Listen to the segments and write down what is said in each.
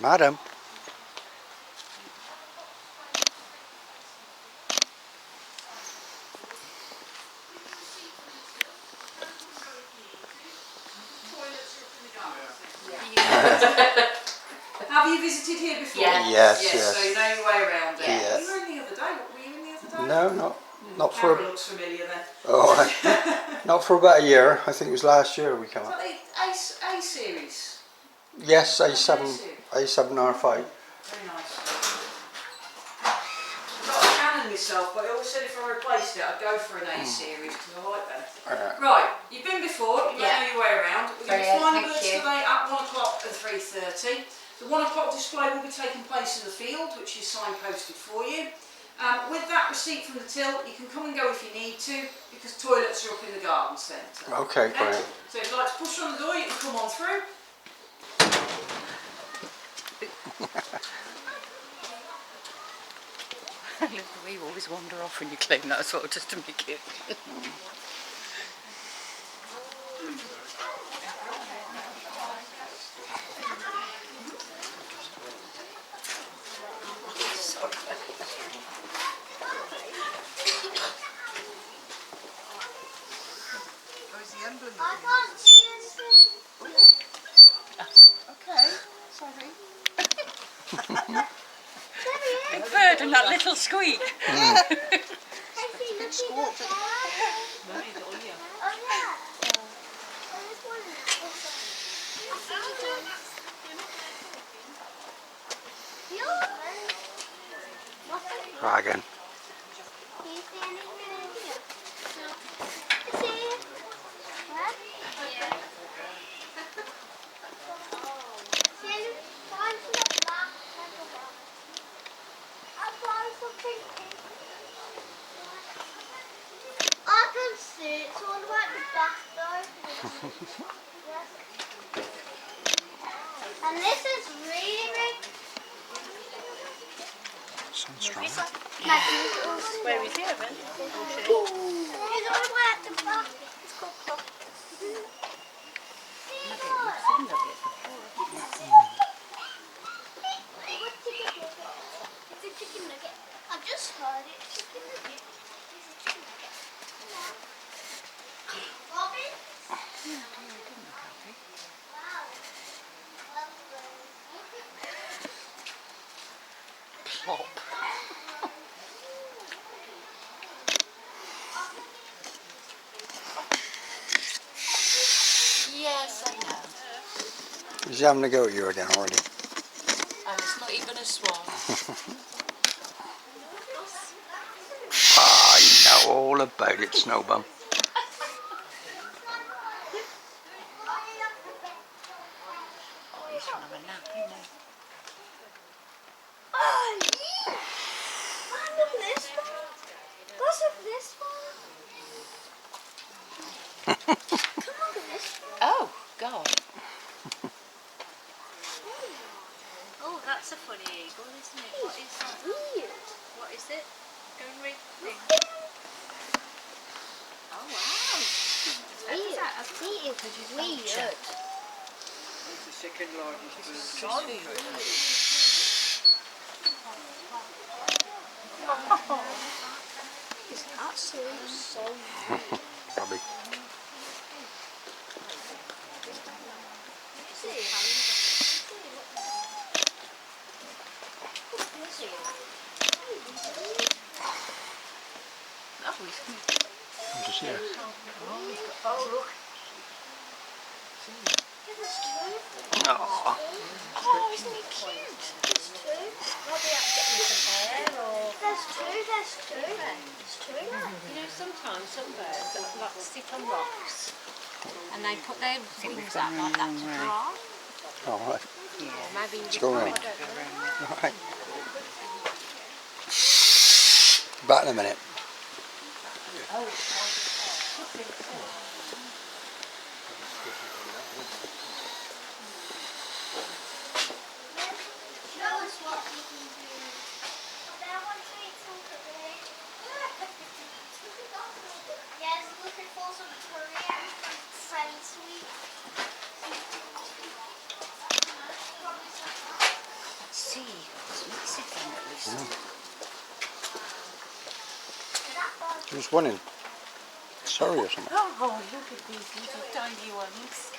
Madam. Have you visited here before? Yeah. Yes. So you know your way around it. Yeah. You were in the other day. Were you in the other day? No, not for. Karen looks familiar then. Oh, not for about a year. I think it was last year we came up. Is that the A series? Yes, A7R5. Very nice. I've got a Canon myself, but I always said if I replaced it, I'd go for an A series because I like that. Right, you've been before. You know your way around. We're going to be flying the birds today at 1 o'clock and 3:30. The 1 o'clock display will be taking place in the field, which is signposted for you. With that receipt from the till, you can come and go if you need to, because toilets are up in the garden centre. Okay, great. So if you'd like to push on the door, you can come on through. We always wander off when you clean that as well, just to make it. I can't see anything. Okay, sorry. Big bird and that little squeak. Big squawk. Oh yeah. Dragon. I can see it's all about the back though. And this is really big. Sounds strong. Where is it, Evan? It's all the way at the back. It's called clock. It's a chicken nugget. I've just heard it. Chicken nugget. It's a chicken nugget. Robin? Wow. Plop. Yes, I know. He's having a go at you again already. And it's not even a swan. I know all about it, Snowbum. Oh, he's trying to have a nap, isn't he? Oh, yeah. I love this one. What's up this one? Come on, look at this one. Oh, God. Oh, that's a funny eagle, isn't it? What is that? Weird. What is it? Go and read the thing. Oh, wow. Weird. I think it was weird. It's the second largest bird. It's absolutely so weird. Probably. Just here. Oh, look. Oh. Oh, isn't it cute? There's two. Probably have to get me some air or... There's two. There's two. You know, sometimes some birds like to sit on rocks and they put their wings out like that to dry. All right. Or maybe Let's go around. I don't know. All right. Back in a minute. Show us what you can do. I want to eat some today. Yes, looking for some Korean friend sweet. There's one in Surrey or something. Oh, look at these little tiny ones.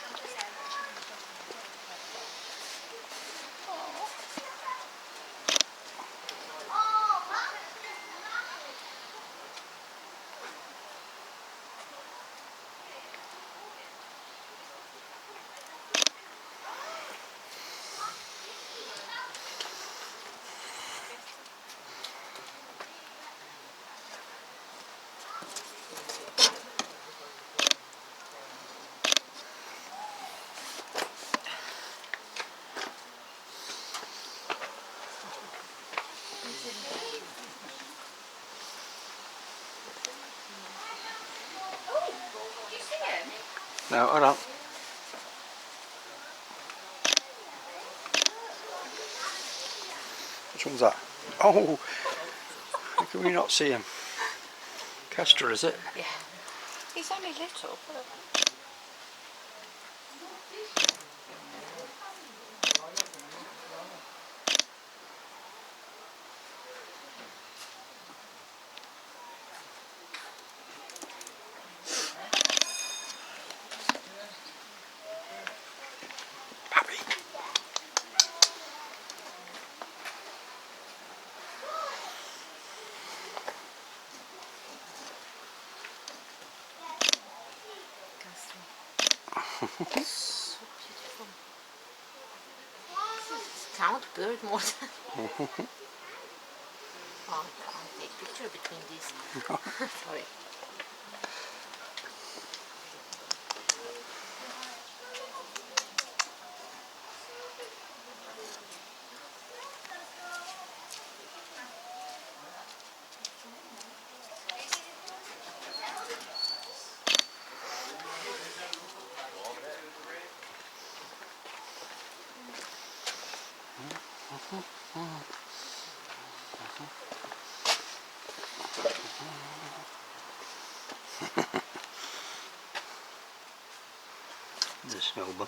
No, hold on. Which one's that? Oh, how can we not see him? Kestrel, is it? Yeah. He's only little, but... Puppy. So beautiful. Count bird more than... Oh, I can't take a picture between these. Sorry. The snowball.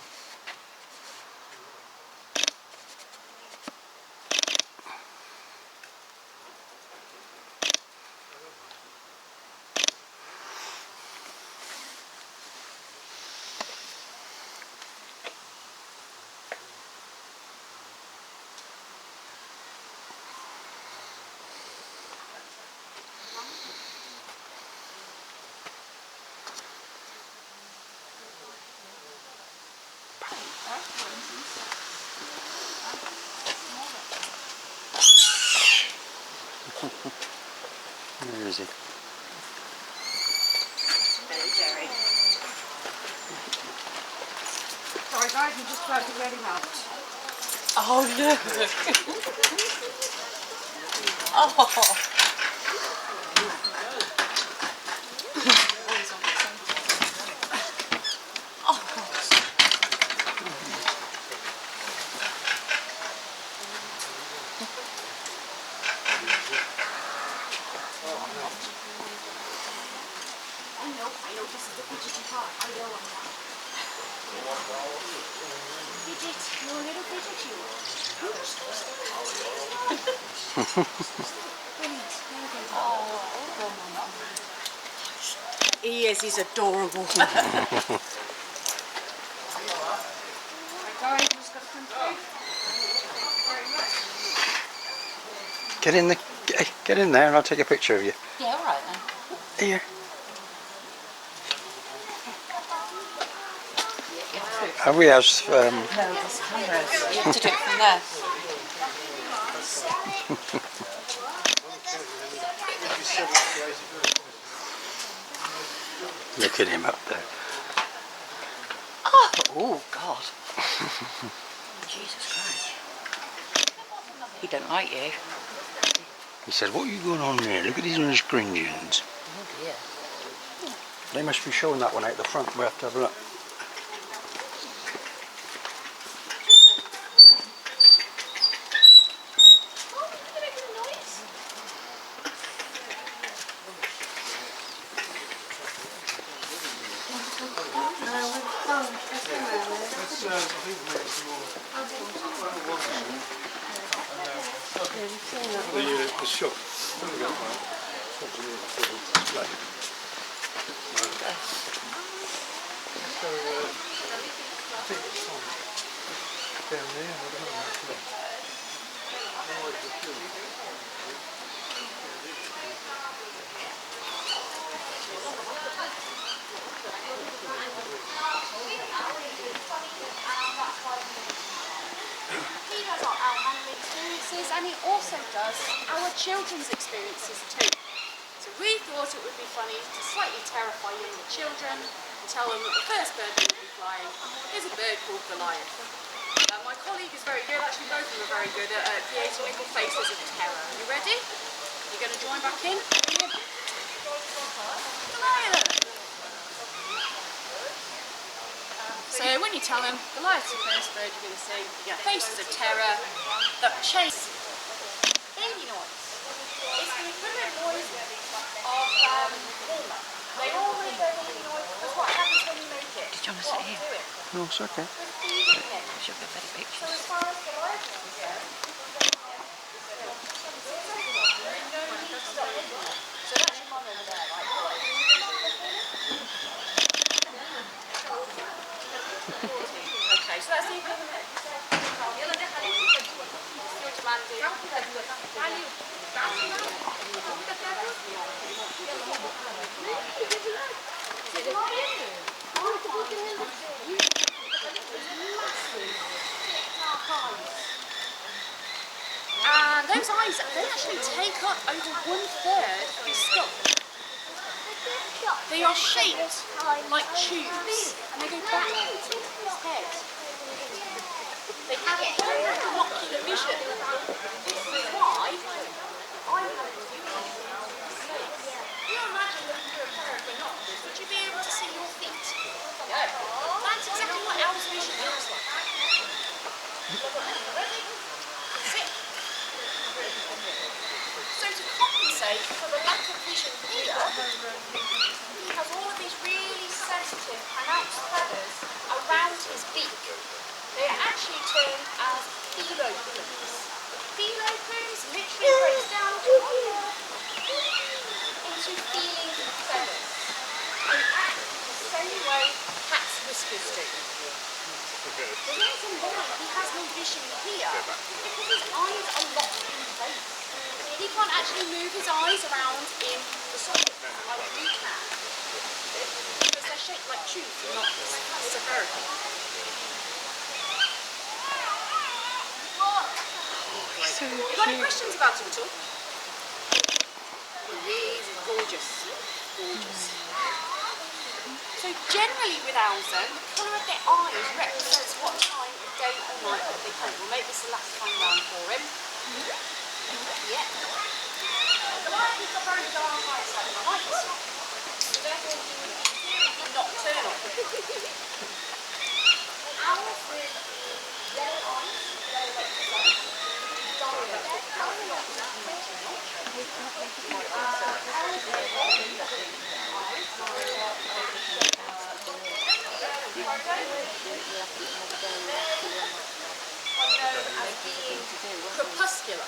Where is he? Jerry. Sorry guys, I'm just about to get him out. Oh, look! Oh! I know this is the fidgety part. I know I'm not. Fidget, you're a little fidgety one. He is, he's adorable. Get in there and I'll take a picture of you. Yeah, alright then. Here. And we have No, there's cameras. You have to do it from there. look at him up there. Oh, God. Jesus Christ. He don't like you. He said, what are you going on there? Look at these orange gringians. Oh dear. They must be showing that one out the front. We'll have to have a look. The shop. Display. So, I think it's on down there. I don't know. He does our animal experiences and he also does our children's experiences too. So we thought it would be funny to slightly terrify younger children and tell them that the first bird that will be flying is a bird called Goliath. My colleague is very good, actually both of them are very good at creating little faces of terror. Are you ready? You're going to join back in? Goliath! So when you tell them Goliath's the first bird you're going to see, you get faces of terror that chase. Baby noise. It's the equivalent noise of walnut. They all make their baby noise because what happens when you make it? Did you want to sit here? Do it. No, it's okay. With feeding it. Should get better So pictures. as far as Goliath is concerned, so that's your mum over there, right? Okay, so that's the equivalent. And those eyes, they actually take up over 1/3 of his skull. They are shaped like tubes, and they go back into his head. They have a very binocular vision. This is why I have a you imagine looking through a pair of binoculars, would you be able to see your feet? No. That's exactly what owl's vision looks like. Ready? Sit. So to compensate for the lack of vision here, he has all of these really sensitive, pronounced feathers around his beak. They are actually termed as phyloplumes. Phyloplumes literally breaks down into feeling feathers. They act the same way cats' whiskers do. The reason why he has no vision here is because his eyes are locked in place. He can't actually move his eyes around in the socket like we can. Because they're shaped like tubes and not spherical. So You got any questions about him at all? He's gorgeous. Gorgeous. So generally with owls then, the colour of their eyes represents what time of day or night that they hunt. We'll make this the last time round for him. Yeah. The light has got very dark eyes like the lights. So therefore he is nocturnal. Owls with yellow eyes, they represent crepuscular.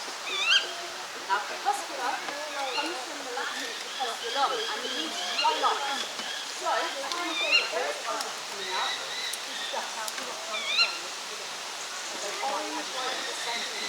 Now crepuscular comes from the Latin crepusculum and means twilight. So the time of day the first time it's coming out is dusk. So orange like the second.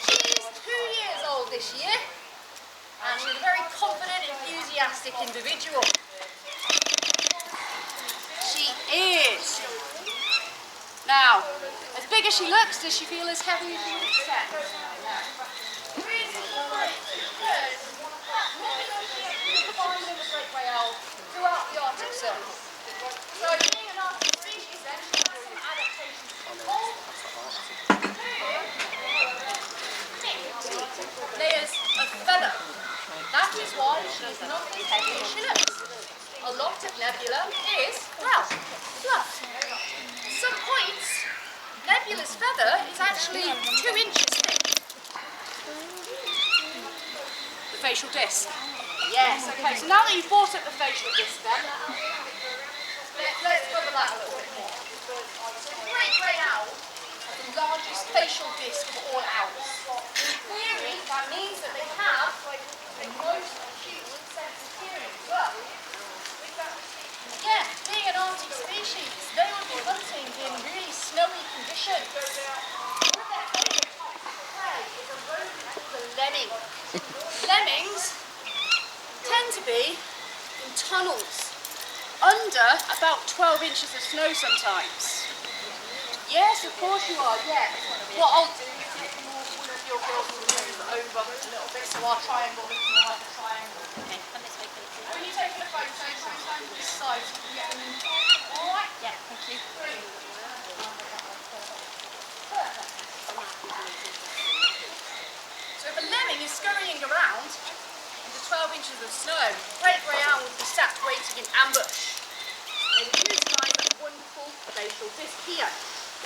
She's 2 years old this year, and she's a very confident, enthusiastic individual. She is. Now, as big as she looks, does she feel as heavy as she would expect? Throughout the Arctic Circle. So being an Arctic species then, she has some adaptations layers of feather. That is why she is not as heavy as she looks. a lot of nebula is, well, fluff. Some points, nebula's feather is actually 2 inches thick. The facial disc. Yes, okay, so now that you've brought up the facial disc then, let's cover that a little bit more. So the great grey owl has the largest facial disc of all owls. In theory, that means that they have the most acute sense of hearing as well. Yeah, being an Arctic species, they would be hunting in really snowy conditions. One of their favourite types of prey is a rodent called a lemming. Lemmings tend to be in tunnels under about 12 inches of snow sometimes. Yes, of course you are, yeah. What I'll do is get one of your girls to move over a little bit so our triangle looks more like a triangle. Okay, and this way, please. When you're taking a photo, try and stand to this side so you can get them in. Alright? Yeah, thank you. Brilliant. Perfect. So if a lemming is scurrying around under 12 inches of snow, great grey owl would be sat waiting in ambush. They would utilise that wonderful facial disc here.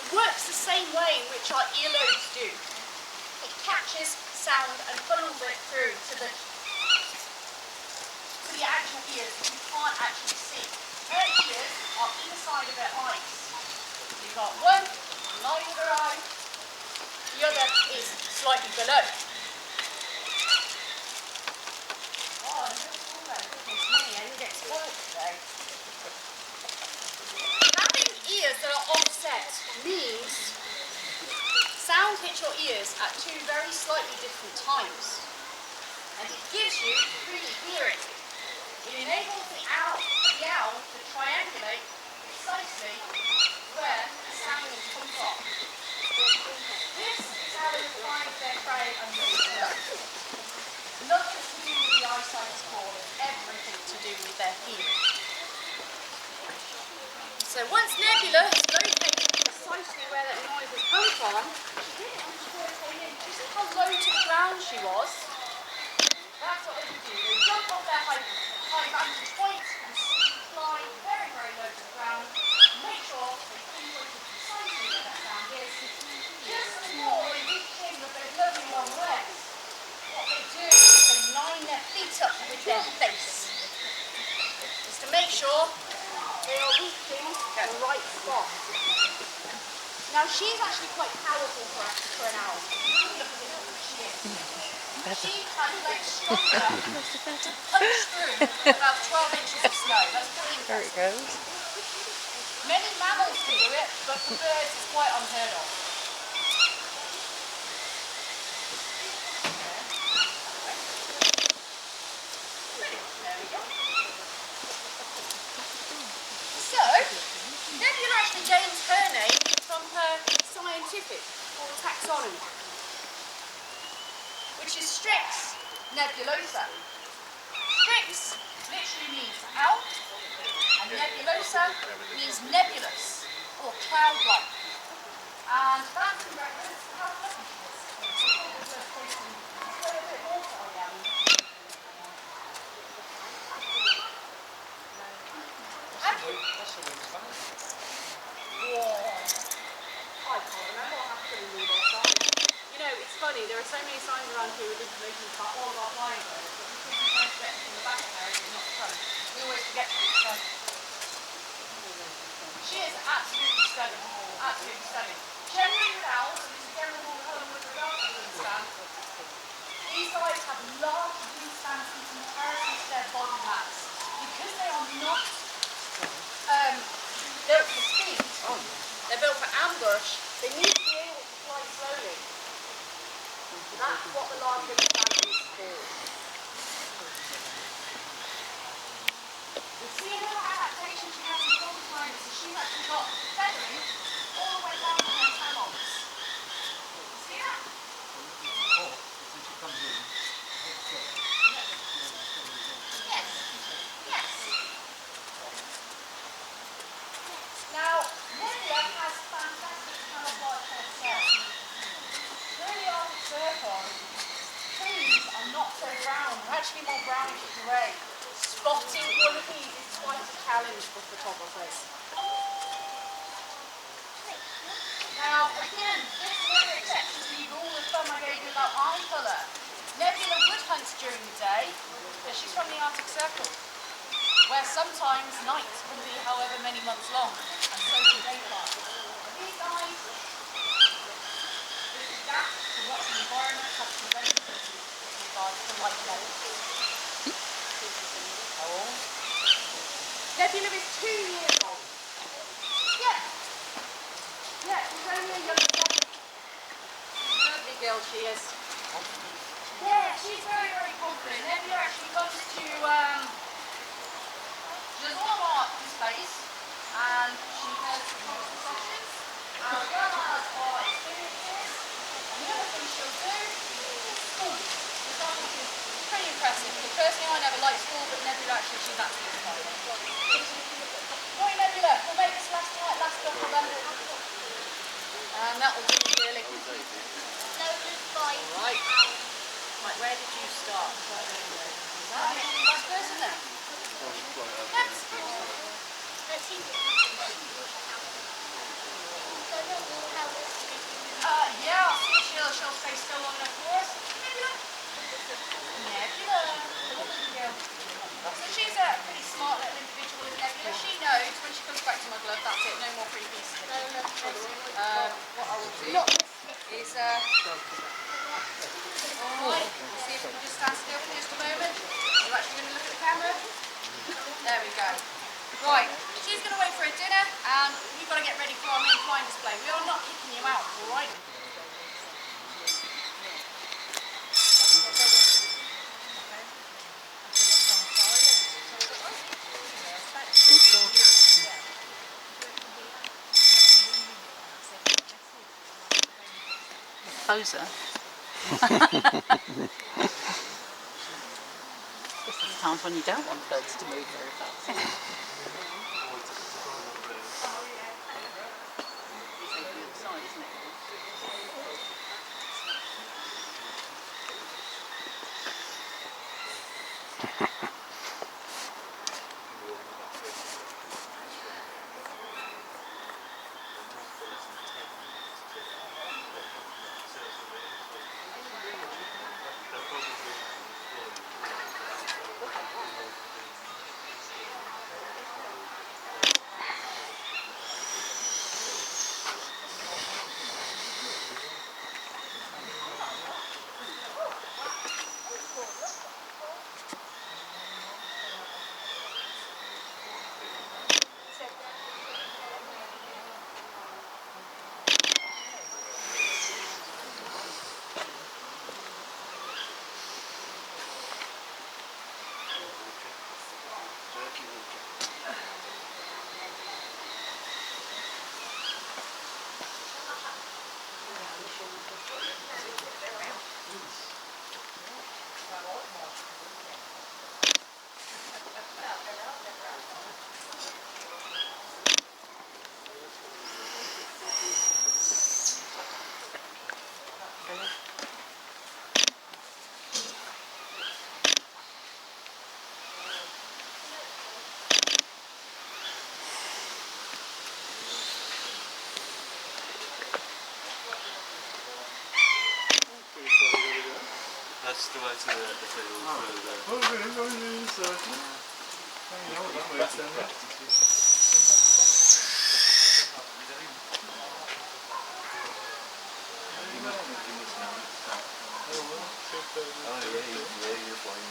It works the same way in which our earlobes do. It catches sound and funnels it through to the actual ears that you can't actually see. Their ears are either side of their eyes. You've got one line of their eye, the other is slightly below. Oh, I'm so cool then. Goodness me, I didn't get spoiled today. Having ears that are offset means sound hits your ears at 2 very slightly different times. And it gives you pre-hearing. It enables the owl to triangulate precisely where the sound will come from. This is how they find their prey under the snow. Nothing to do with the eyesight at all, everything to do with their hearing. So once Nebula has located precisely where that noise has come from, she did it before it came in. Do you see how low to the ground she was? That's what they do. They jump off their high vantage point and fly very, very low to the ground. Make sure they pinpoint precisely where that sound is. Just before they reach in with their lovely long legs, what they do is they line their feet up with their face. Just to make sure they are reaching the right spot. Now she's actually quite powerful for an owl. Look at how she is. She has legs strong enough to punch through about 12 inches of snow. That's pretty impressive. There it goes. Many mammals can do it, but for birds it's quite unheard of. There we go. So, Nebula actually gains her name from her scientific or taxonomy, which is Strix nebulosa. Strix literally means owl, and nebulosa means nebulous or cloud-like. And that's in reference to how fluffy she I can't remember what happened to their signs. You know, it's funny, there are so many signs around here with information about all of our flying birds, but because we try to get them from the back of there, it's not the front. We always forget to do so. She is absolutely stunning. Absolutely stunning. Generally with owls, and this is general rule of thumb with regards to wingspan, these guys have large wingspans in comparison to their body mass. Because they are not built for speed, they're built for ambush, they need to be able to fly slowly. That's what the large wingspan is for. You see another adaptation she has in full time, so she's actually got feathering all the way down to her talons. You see that? Yes. Yes. Now, Nebula has fantastic camouflage herself. During the Arctic Circle, a challenge for photographers. Now, again, this weather exception to the rule of thumb I gave you about eye colour. Nebula wood hunts during the day, but she's from the Arctic Circle, where sometimes nights can be however many months long, and so can daylight. These guys adapt to what the environment has presented them with regards to light levels. How old? Nebula is 2 years old. Yeah. Yeah, she's only a young puppy. Lovely girl she is. Yeah, she's very, very confident. Nebula actually comes to, she does all of our displays, and she has most sessions. And Grandma has our experiences, and the other thing she'll do is school. Which I think is pretty impressive, because personally I never liked school, but Nebula actually, she's absolutely fine. Right, Nebula, we'll make this last couple then. And that will do really. Right. Right, where did you start? Last person then. Next. Yeah, I'll see if she'll stay still long enough for us. Nebula. So she's a pretty smart little individual, isn't Nebula? She knows when she comes back to my glove, that's it, no more freebies. What I will do is alright, see if we can just stand still for just a moment. We're actually going to look at the camera. There we go. Right, she's going to wait for her dinner, and we've got to get ready for our main flying display. We are not kicking you out, alright? Poser. There's times when you don't want birds to move very fast. That's the way to the field through there. Oh, really? Oh, yeah, so hanging out that way, then. Oh, yeah, you're flying.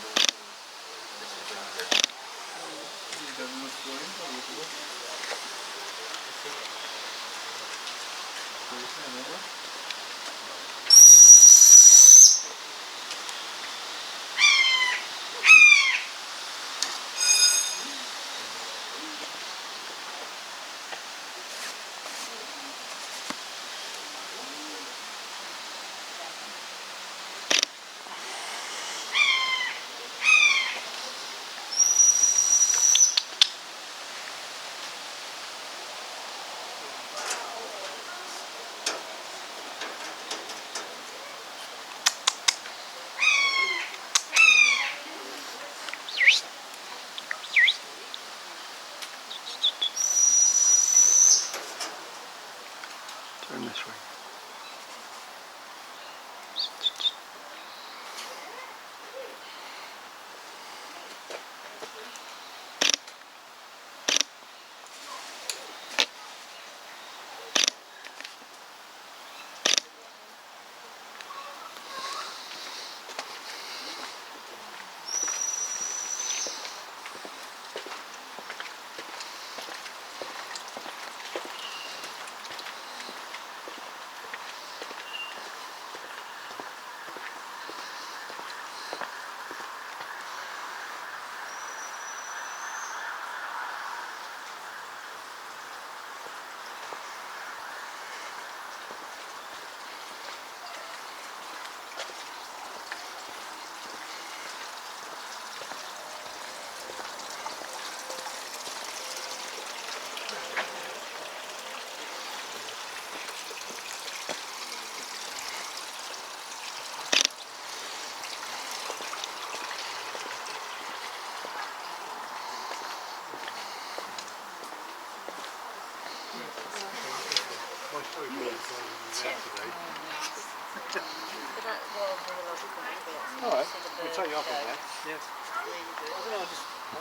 Alright, we'll take you up on that. Yeah. I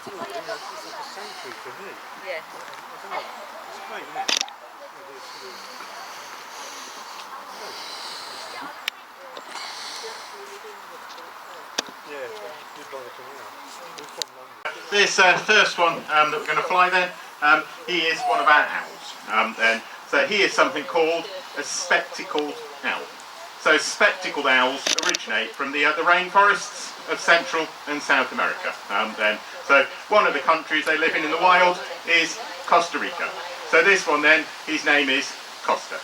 don't know, I don't know, it's like a sanctuary for me. Yeah. I don't know. It's great, isn't it? Yeah, you'd bother coming out. We're from London. This first one that we're going to fly then, he is one of our owls. So he is something called a spectacled owl. So spectacled owls originate from the rainforests of Central and South America. So one of the countries they live in the wild is Costa Rica. So this one then, his name is Costa.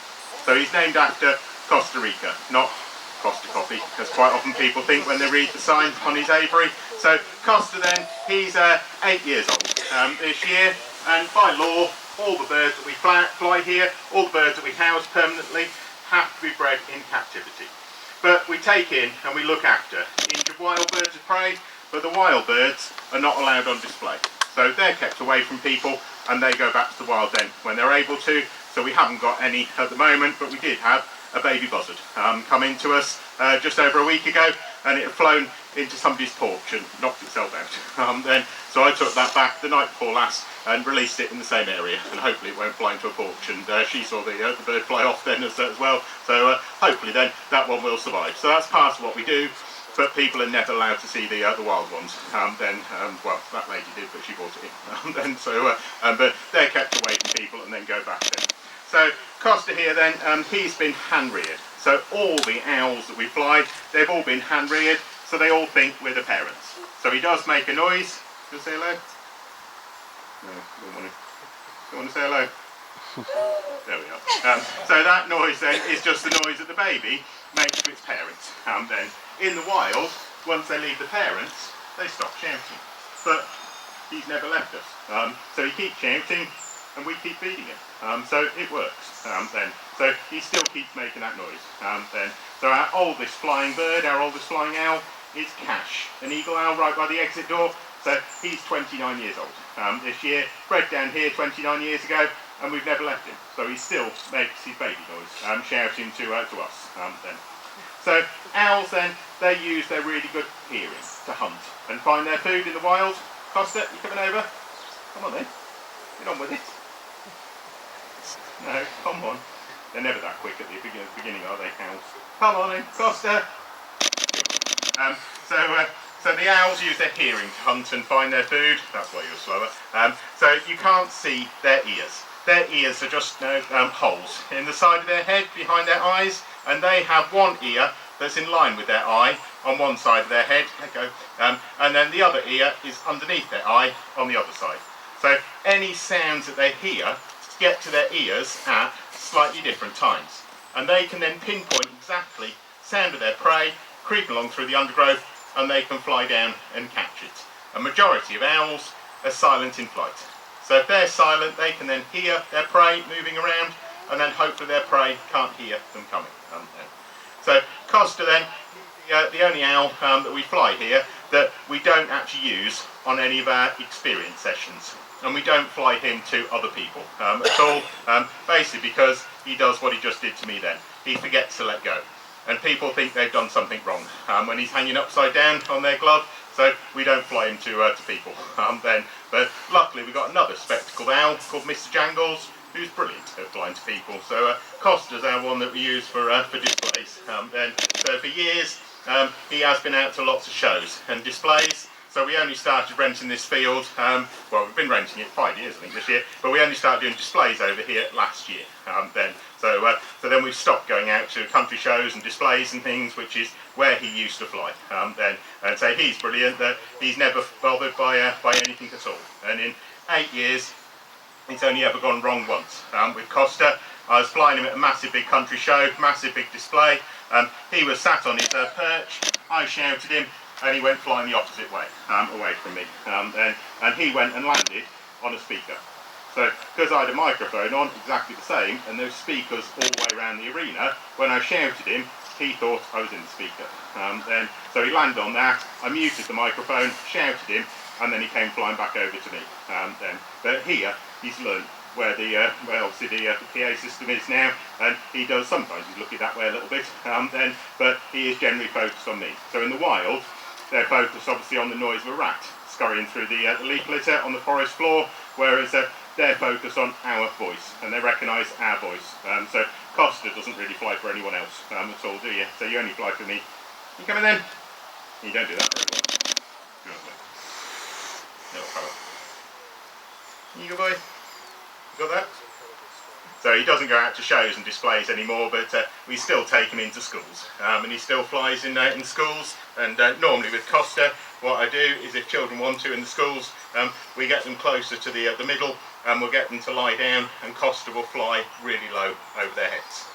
So he's named after Costa Rica, not Costa Coffee, as quite often people think when they read the sign on his aviary. So Costa then, he's 8 years old this year, and by law, all the birds that we fly here, all the birds that we house permanently, have to be bred in captivity. But we take in and we look after injured wild birds of prey, but the wild birds are not allowed on display. So they're kept away from people and they go back to the wild then when they're able to. So we haven't got any at the moment, but we did have a baby buzzard come into us just over a week ago, and it had flown into somebody's porch and knocked itself out. So I took that back the night before last and released it in the same area, and hopefully it won't fly into a porch, and she saw the bird fly off then as well. So hopefully then that one will survive. So that's part of what we do, but people are never allowed to see the wild ones. Well, that lady did, but she brought it in. But they're kept away from people and then go back then. So Costa here then, he's been hand reared. So all the owls that we fly, they've all been hand reared, so they all think we're the parents. So he does make a noise. Do you say hello? No, don't want to say hello. There we are. So that noise then is just the noise that the baby makes to its parents. Then in the wild, once they leave the parents, they stop shouting. But he's never left us. So he keeps shouting and we keep feeding him. So it works then. So he still keeps making that noise then. So our oldest flying bird, our oldest flying owl, is Cash, an eagle owl right by the exit door. So he's 29 years old this year, bred down here 29 years ago, and we've never left him. So he still makes his baby noise, shouting to us then. So owls then, they use their really good hearing to hunt and find their food in the wild. Costa, you coming over? Come on then, get on with it. No, come on. They're never that quick at the beginning, are they, owls? Come on then, Costa. So the owls use their hearing to hunt and find their food. That's why you're slower. So you can't see their ears. Their ears are just holes in the side of their head, behind their eyes, and they have one ear that's in line with their eye on one side of their head. And then the other ear is underneath their eye on the other side. So any sounds that they hear get to their ears at slightly different times, and they can then pinpoint exactly sound of their prey creeping along through the undergrowth, and they can fly down and catch it. A majority of owls are silent in flight, so if they're silent they can then hear their prey moving around, and then hopefully their prey can't hear them coming. So Costa then, the only owl that we fly here that we don't actually use on any of our experience sessions. And we don't fly him to other people at all, basically because he does what he just did to me then. He forgets to let go. And people think they've done something wrong when he's hanging upside down on their glove, so we don't fly him to people then. But luckily we've got another spectacled owl called Mr. Jangles, who's brilliant at flying to people. So Costa's our one that we use for displays. So for years he has been out to lots of shows and displays. So we only started renting this field, well, we've been renting it 5 years I think this year, but we only started doing displays over here last year So then we've stopped going out to country shows and displays and things, which is where he used to fly And so he's brilliant that he's never bothered by anything at all. And in 8 years, it's only ever gone wrong once. With Costa, I was flying him at a massive big country show, massive big display. He was sat on his perch, I shouted him, and he went flying the opposite way, away from me. And he went and landed on a speaker. So, because I had a microphone on, exactly the same, and those speakers all the way around the arena, when I shouted him, he thought I was in the speaker. So he landed on that, I muted the microphone, shouted him, and then he came flying back over to me. But here, he's learned where obviously the PA system is now, and he does sometimes he's looking that way a little bit, but he is generally focused on me. So in the wild, they're focused obviously on the noise of a rat scurrying through the leaf litter on the forest floor, whereas they're focused on our voice, and they recognise our voice. So Costa doesn't really fly for anyone else at all, do you? So you only fly for me. You coming then? You don't do that very well. Little fella. You good boy? You got that? So he doesn't go out to shows and displays anymore, but we still take him into schools, and he still flies in schools. And normally with Costa, what I do is if children want to in the schools, we get them closer to the middle, and we'll get them to lie down, and Costa will fly really low over their heads.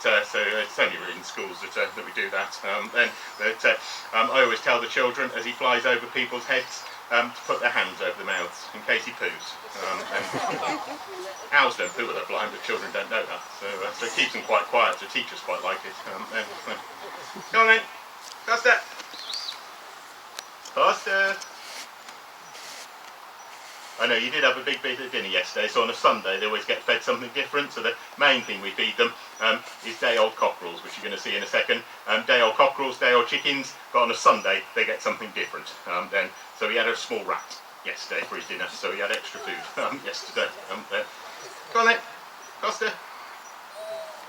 So it's only really in schools that we do that. I always tell the children as he flies over people's heads, to put their hands over their mouths in case he poos. Owls don't poo when they're flying, but children don't know that. So it keeps them quite quiet, so teachers quite like it. Go on then. Costa. Costa. I know you did have a big bit of dinner yesterday, so on a Sunday they always get fed something different. So the main thing we feed them is day-old cockerels, which you're going to see in a second. Day-old cockerels, day-old chickens, but on a Sunday they get something different. So he had a small rat yesterday for his dinner, so he had extra food yesterday. Go on then, Costa.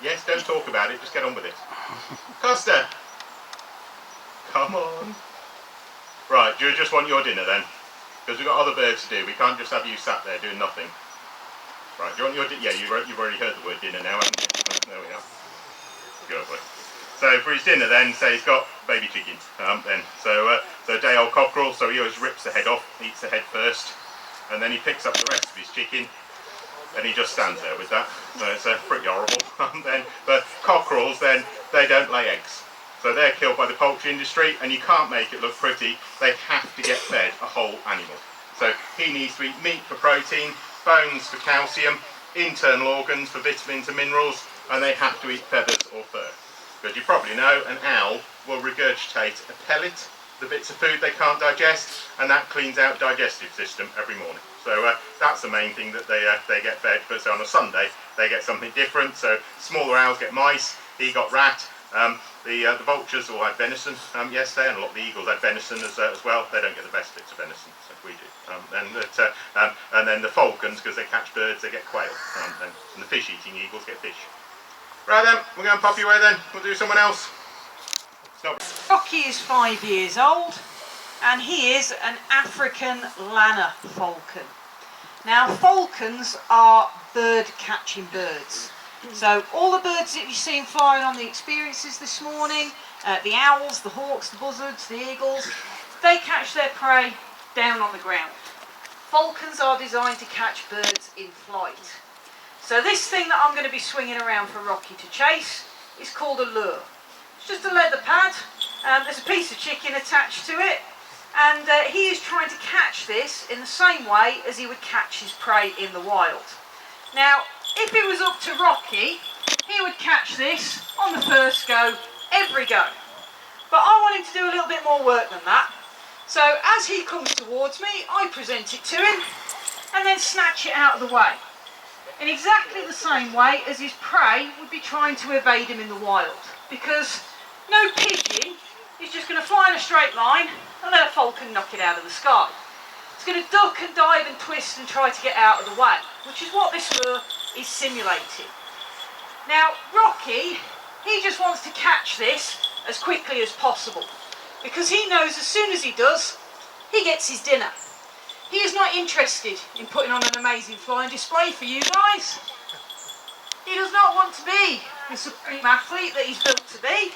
Yes, don't talk about it, just get on with it. Costa! Come on. Right, do you just want your dinner then? Because we've got other birds to do. We can't just have you sat there doing nothing. Right, do you want your dinner? Yeah, you've already heard the word dinner now, haven't you? There we are. Good boy. So for his dinner then, say he's got baby chickens. So day-old cockerel, so he always rips the head off, eats the head first, and then he picks up the rest of his chicken, and he just stands there with that. So it's pretty horrible. But cockerels then, they don't lay eggs. So they're killed by the poultry industry, and you can't make it look pretty. They have to get fed a whole animal. So he needs to eat meat for protein, bones for calcium, internal organs for vitamins and minerals, and they have to eat feathers or fur. Because you probably know an owl will regurgitate a pellet, the bits of food they can't digest, and that cleans out digestive system every morning. So that's the main thing that they get fed. But so on a Sunday they get something different. So smaller owls get mice. He got rat. The vultures all had venison yesterday, and a lot of the eagles had venison as well. They don't get the best bits of venison, so we do. And then the falcons, because they catch birds, they get quail. And the fish-eating eagles get fish. Right then, we're going to pop you away then. We'll do someone else. Rocky is 5 years old, and he is an African lanner falcon. Now, falcons are bird-catching birds. So all the birds that you've seen flying on the experiences this morning, the owls, the hawks, the buzzards, the eagles, they catch their prey down on the ground. Falcons are designed to catch birds in flight. So this thing that I'm going to be swinging around for Rocky to chase is called a lure. It's just a leather pad, there's a piece of chicken attached to it, and he is trying to catch this in the same way as he would catch his prey in the wild. Now, if it was up to Rocky, he would catch this on the first go, every go. But I want him to do a little bit more work than that. So as he comes towards me, I present it to him and then snatch it out of the way. In exactly the same way as his prey would be trying to evade him in the wild. Because no pigeon is just going to fly in a straight line and let a falcon knock it out of the sky. It's going to duck and dive and twist and try to get out of the way, which is what this lure is simulating. Now, Rocky, he just wants to catch this as quickly as possible, because he knows as soon as he does, he gets his dinner. He is not interested in putting on an amazing flying display for you guys. He does not want to be the supreme athlete that he's built to be.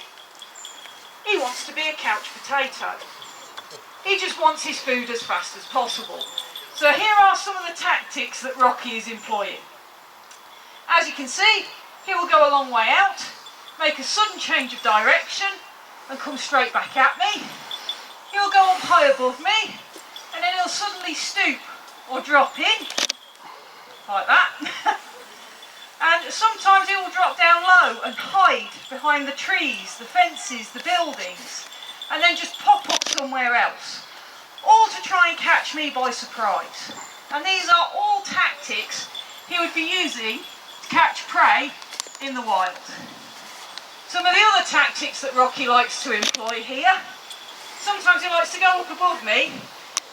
He wants to be a couch potato. He just wants his food as fast as possible. So here are some of the tactics that Rocky is employing. As you can see, he will go a long way out, make a sudden change of direction, and come straight back at me. He'll go up high above me, and then he'll suddenly stoop or drop in, like that. And sometimes he will drop down low and hide behind the trees, the fences, the buildings, and then just pop up somewhere else, all to try and catch me by surprise. And these are all tactics he would be using to catch prey in the wild. Some of the other tactics that Rocky likes to employ here, sometimes he likes to go up above me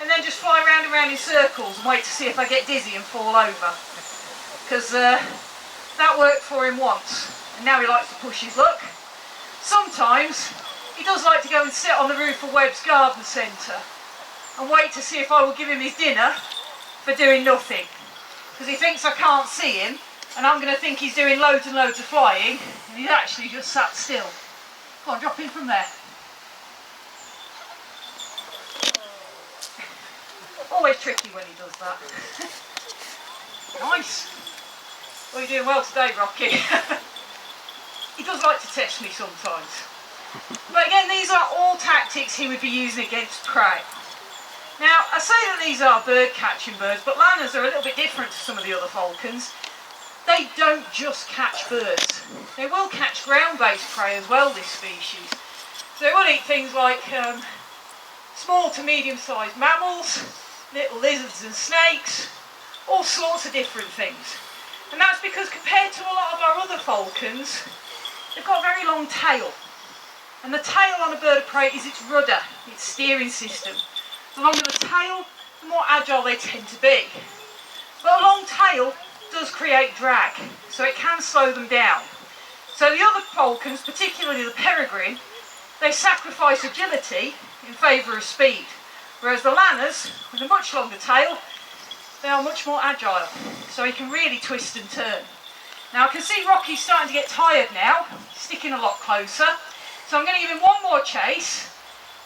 and then just fly round and round in circles and wait to see if I get dizzy and fall over. Because that worked for him once, and now he likes to push his luck. Sometimes he does like to go and sit on the roof of Falconry Centre and wait to see if I will give him his dinner for doing nothing. Because he thinks I can't see him, and I'm going to think he's doing loads and loads of flying, and he's actually just sat still. Go on, drop in from there. Always tricky when he does that. Nice. Well, you're doing well today, Rocky. He does like to test me sometimes. But again, these are all tactics he would be using against prey. Now, I say that these are bird-catching birds, but lanners are a little bit different to some of the other falcons. They don't just catch birds. They will catch ground-based prey as well, this species. So they will eat things like small to medium-sized mammals, little lizards and snakes, all sorts of different things. And that's because compared to a lot of our other falcons, they've got a very long tail. And the tail on a bird of prey is its rudder, its steering system. The longer the tail, the more agile they tend to be. But a long tail does create drag, so it can slow them down. So the other falcons, particularly the peregrine, they sacrifice agility in favour of speed. Whereas the lanners, with a much longer tail, they are much more agile, so he can really twist and turn. Now I can see Rocky's starting to get tired now, sticking a lot closer, so I'm going to give him one more chase,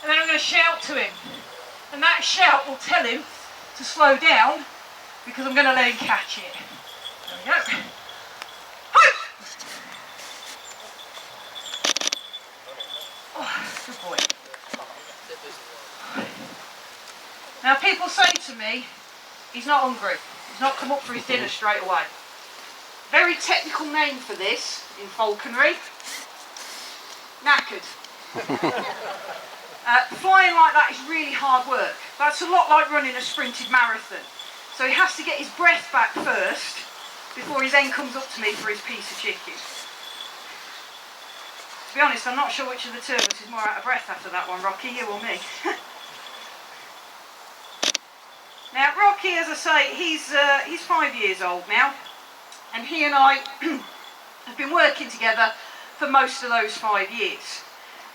and then I'm going to shout to him. And that shout will tell him to slow down, because I'm going to let him catch it. There we go. Oh, good boy. Now people say to me, he's not hungry. He's not come up for his dinner straight away. Very technical name for this in falconry. Knackered. Flying like that is really hard work. That's a lot like running a sprinted marathon. So he has to get his breath back first before he then comes up to me for his piece of chicken. To be honest, I'm not sure which of the two of us is more out of breath after that one, Rocky, you or me. Now Rocky, as I say, he's 5 years old now, and he and I have been working together for most of those 5 years.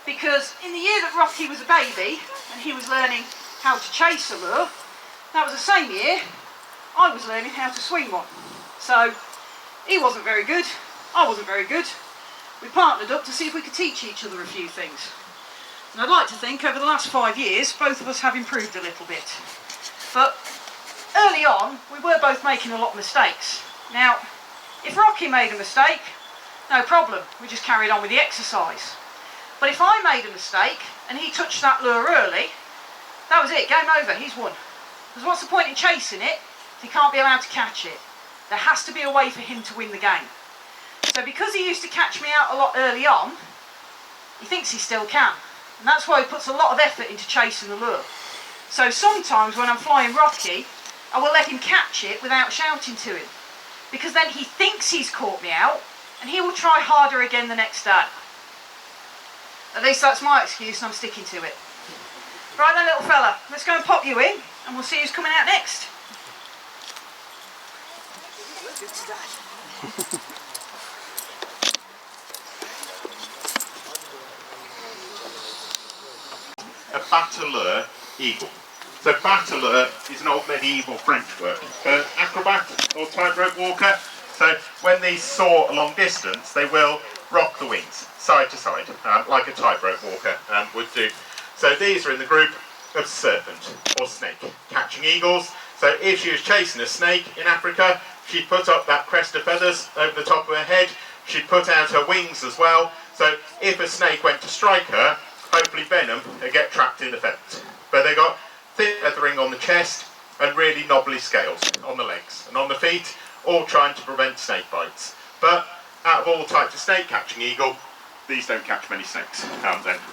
Because in the year that Rocky was a baby, and he was learning how to chase a lure, that was the same year I was learning how to swing one. So he wasn't very good, I wasn't very good. We partnered up to see if we could teach each other a few things. And I'd like to think over the last 5 years, both of us have improved a little bit. But early on, we were both making a lot of mistakes. Now, if Rocky made a mistake, no problem, we just carried on with the exercise. But if I made a mistake, and he touched that lure early, that was it, game over, he's won. Because what's the point in chasing it if he can't be allowed to catch it? There has to be a way for him to win the game. So because he used to catch me out a lot early on, he thinks he still can. And that's why he puts a lot of effort into chasing the lure. So sometimes when I'm flying Rocky, I will let him catch it without shouting to him. Because then he thinks he's caught me out, and he will try harder again the next day. At least that's my excuse, and I'm sticking to it. Right then, little fella, let's go and pop you in, and we'll see who's coming out next. A bateleur eagle. So bateleur is an old medieval French word for acrobat or tightrope walker. So when these soar a long distance, they will rock the wings side to side, like a tightrope walker would do. So these are in the group of serpent or snake catching eagles. So if she was chasing a snake in Africa, she'd put up that crest of feathers over the top of her head. She'd put out her wings as well. So if a snake went to strike her, hopefully venom would get trapped in the feathers. But they got thick feathering on the chest and really knobbly scales on the legs and on the feet, all trying to prevent snake bites. But out of all types of snake catching eagle, these don't catch many snakes.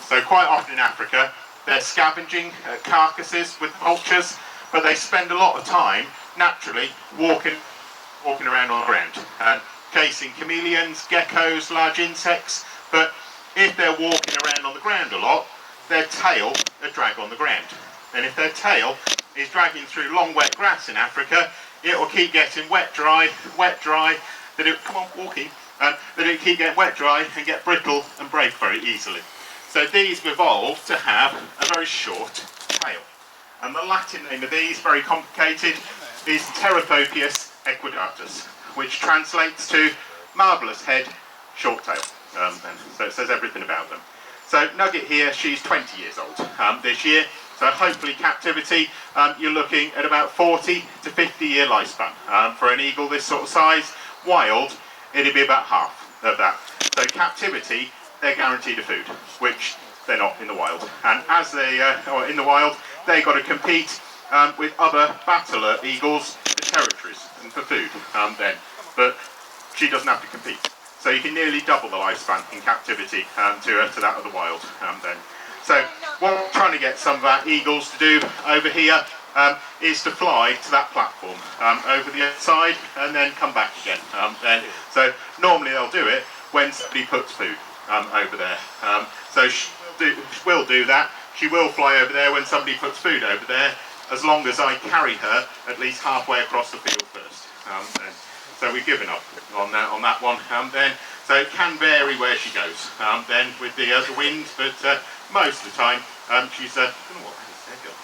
So quite often in Africa, they're scavenging carcasses with vultures, but they spend a lot of time naturally walking walking around on the ground, chasing chameleons, geckos, large insects. But if they're walking around on the ground a lot, their tail will drag on the ground. And if their tail is dragging through long wet grass in Africa, it will keep getting wet, dry, that it, come on, walking, that it keep getting wet, dry and get brittle and break very easily. So these have evolved to have a very short tail. And the Latin name of these, very complicated, is Pterophopius equitatus, which translates to marvellous head, short tail. So it says everything about them. So Nugget here, she's 20 years old this year. So hopefully captivity, you're looking at about 40 to 50 year lifespan. For an eagle this sort of size, wild, it'd be about half of that. So captivity, they're guaranteed a food, which they're not in the wild. And as they are in the wild, they've got to compete with other battler eagles for territories and for food then. But she doesn't have to compete. So you can nearly double the lifespan in captivity to that of the wild then. So what we're trying to get some of our eagles to do over here is to fly to that platform over the other side and then come back again. So normally they'll do it when somebody puts food over there. So she will do that. She will fly over there when somebody puts food over there, as long as I carry her at least halfway across the field first. So we've given up on that one. So it can vary where she goes then with the wind, but most of the time she's I don't know what that is there, girl.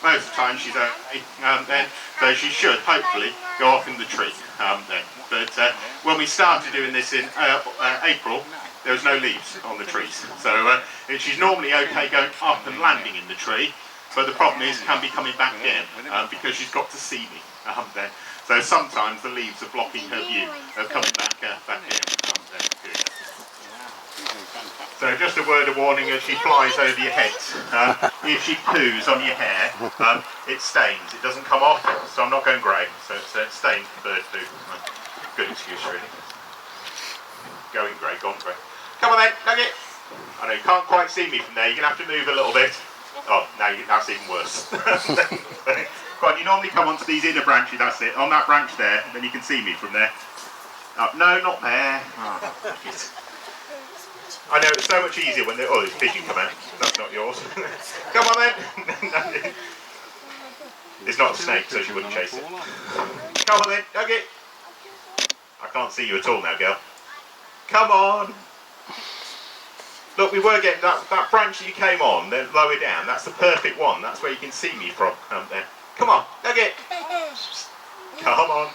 Most of the time she's okay then, so she should hopefully go off in the tree then. But when we started doing this in April, there was no leaves on the trees, so she's normally okay going up and landing in the tree, but the problem is can be coming back down because she's got to see me then. So sometimes the leaves are blocking her view of coming back down. So just a word of warning as she flies over your heads. If she poos on your hair, it stains. It doesn't come off, so I'm not going grey. So it's stained bird poo. Good excuse really. Going grey, gone grey. Come on then, Nugget. I know you can't quite see me from there. You're going to have to move a little bit. Oh, no, that's even worse. Come on, you normally come onto these inner branches, that's it. On that branch there, then you can see me from there. No, not there. Oh, I know, it's so much easier when they're... Oh, there's pigeon come out. That's not yours. Come on then. It's not a snake, so she wouldn't chase it. Come on then, Nugget. I can't see you at all now, girl. Come on. Look, we were getting that branch that you came on, then lower down. That's the perfect one. That's where you can see me from. Then. Come on, Nugget. Come on.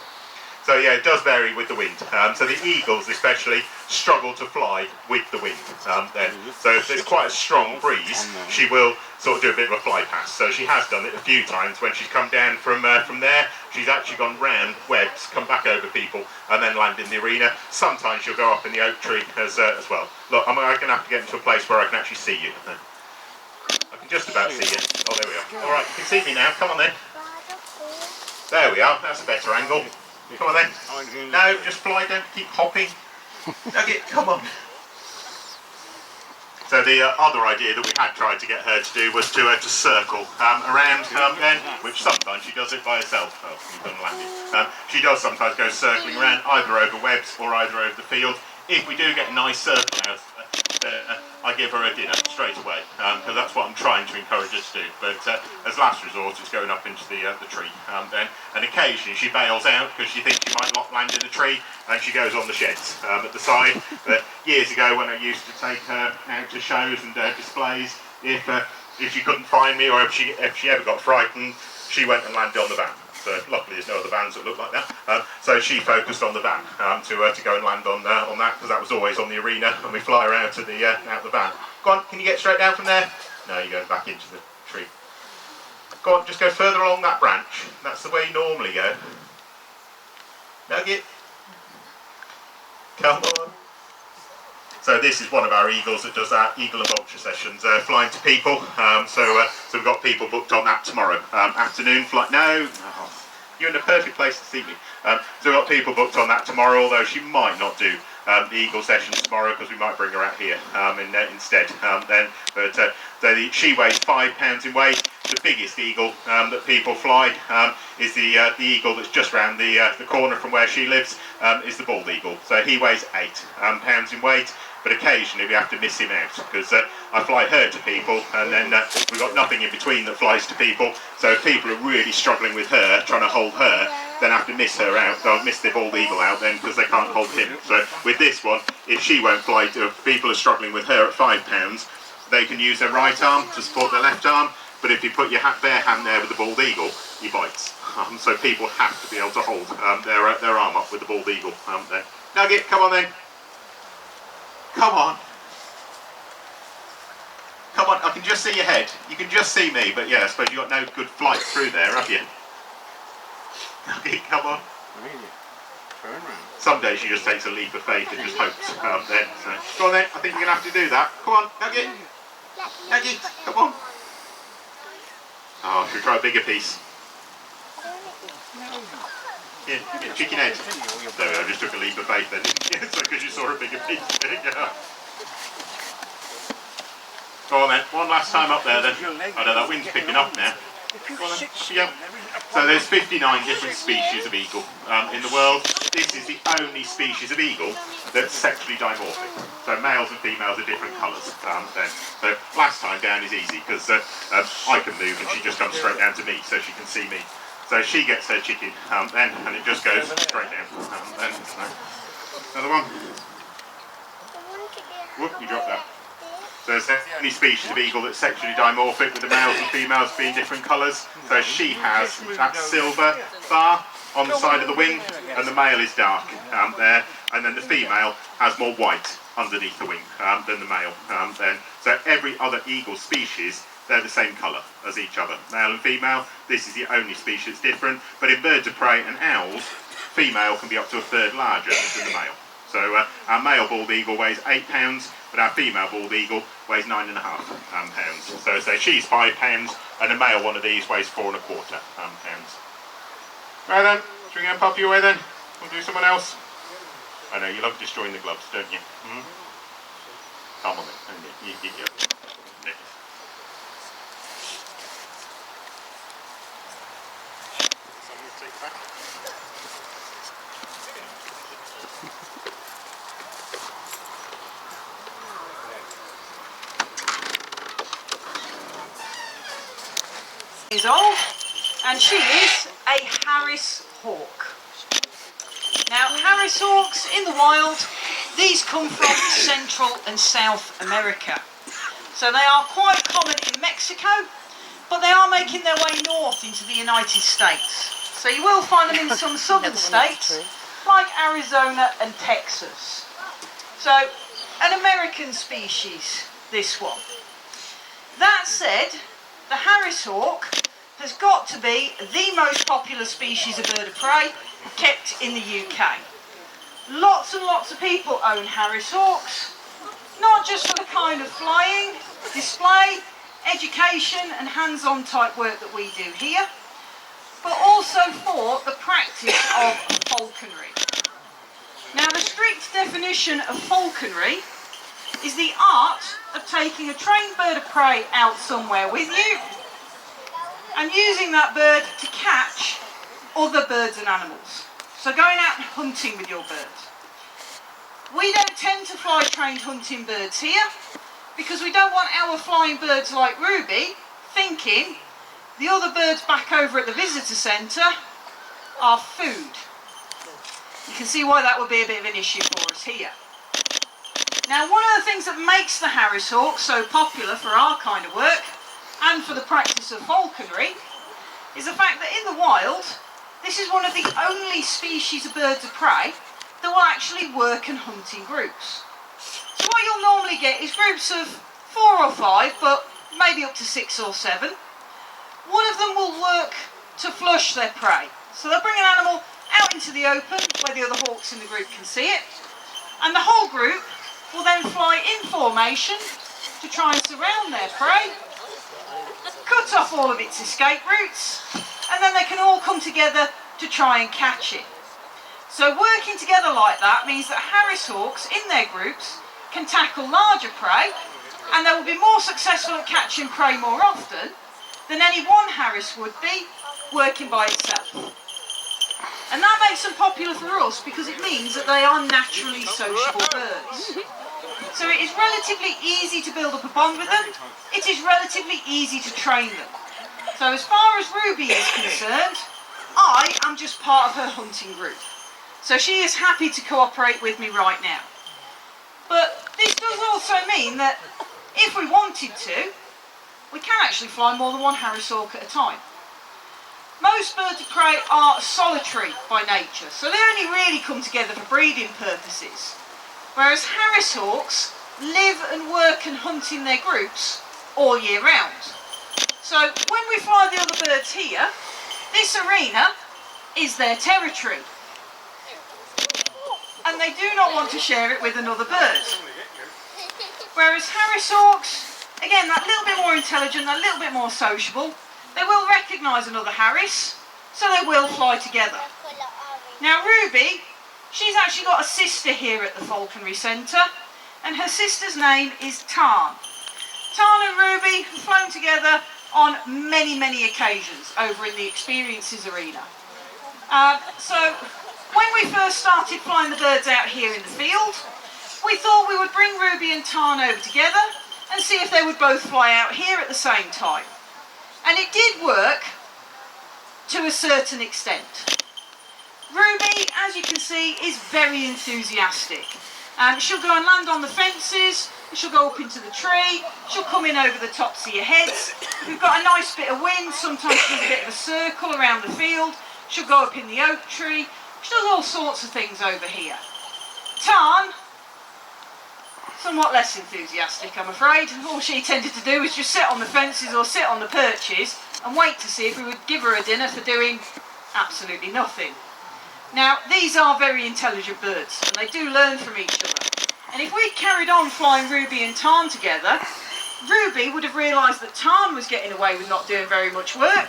So yeah, it does vary with the wind. So the eagles especially struggle to fly with the wind. Then. So if there's quite a strong breeze, she will sort of do a bit of a fly past. So she has done it a few times when she's come down from there. She's actually gone round webs, come back over people, and then land in the arena. Sometimes she'll go up in the oak tree as well. Look, I'm going to have to get into a place where I can actually see you. I can just about see you. Oh, there we are. All right, you can see me now. Come on then. There we are. That's a better angle. Come on then. No, just fly, don't keep hopping. Nugget, come on. So the other idea that we had tried to get her to do was to circle around then, which sometimes she does it by herself. Oh, you've done landing. She does sometimes go circling around, either over webs or either over the field. If we do get a nice circle out, I give her a dinner straight away, because that's what I'm trying to encourage her to do. But as last resort, it's going up into the tree then, and occasionally she bails out because she thinks she might not land in the tree, and she goes on the sheds at the side. But years ago, when I used to take her out to shows and displays, if she couldn't find me, or if she ever got frightened, she went and landed on the van. So luckily there's no other vans that look like that. So she focused on the van to go and land on that, because that was always on the arena when we fly her out of the van. Go on, can you get straight down from there? No, you're going back into the tree. Go on, just go further along that branch. That's the way you normally go. Nugget. Come on. So this is one of our eagles that does our eagle and vulture sessions, flying to people. So we've got people booked on that tomorrow afternoon flight. No, you're in a perfect place to see me. So we've got people booked on that tomorrow, although she might not do the eagle session tomorrow because we might bring her out here instead. She weighs 5 pounds in weight. the biggest eagle that people fly is the eagle that's just round the corner from where she lives, is the bald eagle. So he weighs 8 pounds in weight, but occasionally we have to miss him out because I fly her to people, and then we've got nothing in between that flies to people. So if people are really struggling with her, trying to hold her, then have to miss her out. They'll miss the bald eagle out then because they can't hold him. So with this one, if she won't fly, if people are struggling with her at 5 pounds, they can use their right arm to support their left arm. But if you put your bare hand there with the bald eagle, he bites. So people have to be able to hold their arm up with the bald eagle there. Nugget, come on then. Come on. Come on, I can just see your head. You can just see me, but yeah, I suppose you've got no good flight through there, have you? Nugget, come on. Turn round. Some days she just takes a leap of faith and just hopes then. So. Go on then, I think you're going to have to do that. Come on, Nugget. Nugget, come on. Oh, should we try a bigger piece? Yeah, chicken head. There we go, I just took a leap of faith then. Yeah, so because you saw a bigger piece. Go on then, one last time up there then. I know that wind's picking up now. Go on then. Yep. So there's 59 different species of eagle in the world. This is the only species of eagle that's sexually dimorphic. So males and females are different colours then. So last time down is easy because I can move and she just comes straight down to me so she can see me. So she gets her chicken then, and it just goes straight down. Then, another one. Whoop, you dropped that. So there's the only species of eagle that's sexually dimorphic, with the males and females being different colours. So she has that silver bar on the side of the wing, and the male is dark there, and then the female has more white underneath the wing than the male. Then, so every other eagle species, they're the same colour as each other, male and female. This is the only species that's different. But in birds of prey and owls, female can be up to a third larger than the male. So our male bald eagle weighs 8 pounds, but our female bald eagle weighs 9.5 pounds. So say she's 5 pounds, and a male one of these weighs 4.25 pounds. Right then, should we go and pop you away then? We'll do someone else. I know you love destroying the gloves, don't you? Come on then, you. Years old, and she is a Harris hawk. Now, Harris hawks in the wild, these come from Central and South America. So they are quite common in Mexico, but they are making their way north into the United States. So you will find them in some southern states, like Arizona and Texas. So, an American species, this one. That said, the Harris hawk has got to be the most popular species of bird of prey kept in the UK. Lots and lots of people own Harris hawks, not just for the kind of flying, display, education and hands-on type work that we do here, but also for the practice of falconry. Now, the strict definition of falconry is the art of taking a trained bird of prey out somewhere with you and using that bird to catch other birds and animals. So going out and hunting with your bird. We don't tend to fly trained hunting birds here because we don't want our flying birds like Ruby thinking the other birds back over at the visitor centre are food. You can see why that would be a bit of an issue for us here. Now, one of the things that makes the Harris hawk so popular for our kind of work and for the practice of falconry is the fact that in the wild, this is one of the only species of birds of prey that will actually work and hunt in groups. So what you'll normally get is groups of 4 or 5, but maybe up to 6 or 7. One of them will work to flush their prey. So they'll bring an animal out into the open where the other hawks in the group can see it, and the whole group will then fly in formation to try and surround their prey, cut off all of its escape routes, and then they can all come together to try and catch it. So working together like that means that Harris hawks in their groups can tackle larger prey, and they will be more successful at catching prey more often than any one Harris would be working by itself. And that makes them popular for us because it means that they are naturally sociable birds. So it is relatively easy to build up a bond with them. It is relatively easy to train them. So as far as Ruby is concerned, I am just part of her hunting group. So she is happy to cooperate with me right now. But this does also mean that if we wanted to, we can actually fly more than one Harris hawk at a time. Most birds of prey are solitary by nature, so they only really come together for breeding purposes. Whereas Harris hawks live and work and hunt in their groups all year round. So when we fly the other birds here, this arena is their territory. And they do not want to share it with another bird. Whereas Harris hawks, again, that little bit more intelligent, that little bit more sociable, they will recognise another Harris, so they will fly together. Now Ruby, she's actually got a sister here at the Falconry Centre, and her sister's name is Tarn. Tarn and Ruby have flown together on many, many occasions over in the experiences arena. So when we first started flying the birds out here in the field, we thought we would bring Ruby and Tarn over together and see if they would both fly out here at the same time. And it did work to a certain extent. Ruby, as you can see, is very enthusiastic. She'll go and land on the fences, she'll go up into the tree, she'll come in over the tops of your heads. We've got a nice bit of wind, sometimes she does a bit of a circle around the field, she'll go up in the oak tree, she does all sorts of things over here. Tarn, somewhat less enthusiastic, I'm afraid. All she tended to do was just sit on the fences or sit on the perches and wait to see if we would give her a dinner for doing absolutely nothing. Now, these are very intelligent birds, and they do learn from each other. And if we carried on flying Ruby and Tarn together, Ruby would have realised that Tarn was getting away with not doing very much work.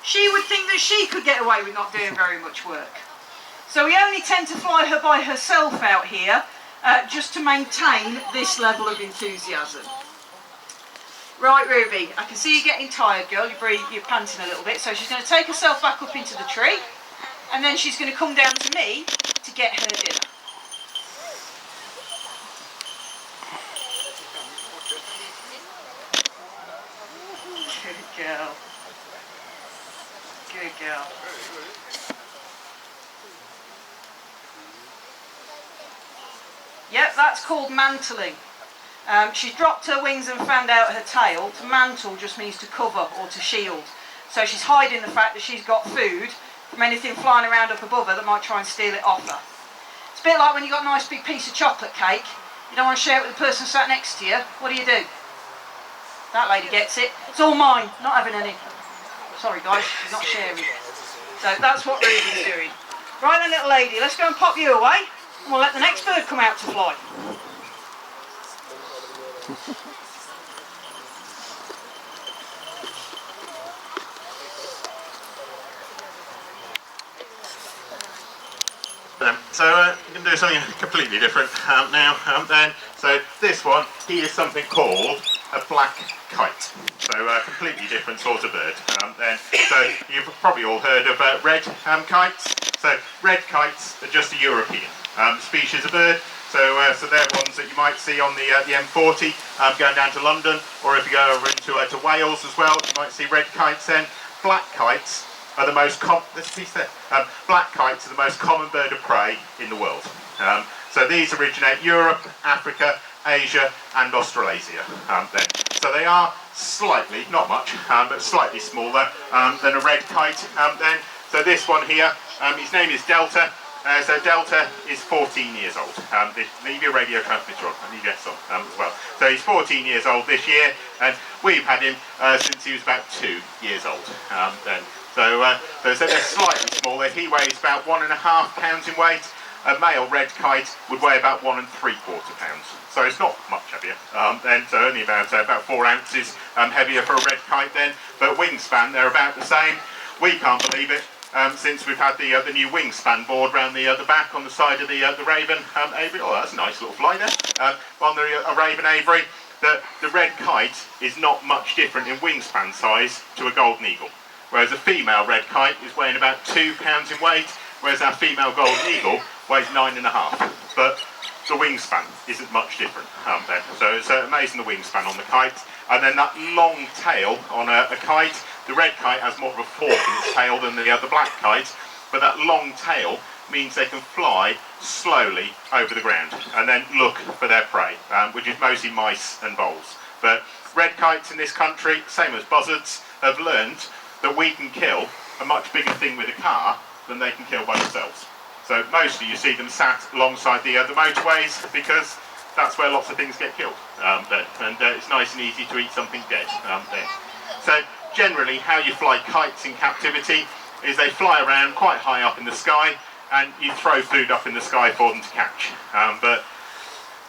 She would think that she could get away with not doing very much work. So we only tend to fly her by herself out here, just to maintain this level of enthusiasm. Right, Ruby, I can see you getting tired, girl. You're panting a little bit, so she's going to take herself back up into the tree, and then she's going to come down to me to get her dinner. Good girl. Good girl. Yep, that's called mantling. She's dropped her wings and fanned out her tail. To mantle just means to cover or to shield. So she's hiding the fact that she's got food from anything flying around up above her that might try and steal it off her. It's a bit like when you've got a nice big piece of chocolate cake, you don't want to share it with the person sat next to you. What do? That lady gets it. It's all mine, not having any. Sorry guys, she's not sharing. So that's what Ruby's doing. Right then, little lady, let's go and pop you away, and we'll let the next bird come out to fly. So you can do something completely different now. So this one, he is something called a black kite. So a completely different sort of bird. So you've probably all heard of red kites. So red kites are just a European species of bird. So they're ones that you might see on the M40 going down to London, or if you go over into to Wales as well, you might see red kites then. Black kites are the most black kites are the most common bird of prey in the world. So these originate Europe, Africa, Asia and Australasia. So they are slightly, not much, but slightly smaller than a red kite. So this one here, his name is Delta. So Delta is 14 years old. Leave your radio transmitter on, and you get some as well. So he's 14 years old this year, and we've had him since he was about 2 years old. So they're slightly smaller. He weighs about 1.5 pounds in weight. A male red kite would weigh about 1 3/4 pounds. So it's not much heavier. So only about 4 ounces heavier for a red kite then. But wingspan, they're about the same. We can't believe it. Since we've had the new wingspan board round the back on the side of the Raven Avery. Oh, that's a nice little fly there. On the Raven Avery. that the red kite is not much different in wingspan size to a golden eagle. Whereas a female red kite is weighing about 2 pounds in weight, whereas our female golden eagle weighs 9.5. But the wingspan isn't much different then. So it's amazing the wingspan on the kite. And then that long tail on a kite, the red kite has more of a fork in its tail than the other black kite, but that long tail means they can fly slowly over the ground and then look for their prey, which is mostly mice and voles. But red kites in this country, same as buzzards, have learned that we can kill a much bigger thing with a car than they can kill by themselves. So mostly you see them sat alongside the motorways because that's where lots of things get killed. It's nice and easy to eat something dead there. So generally how you fly kites in captivity is they fly around quite high up in the sky and you throw food up in the sky for them to catch. But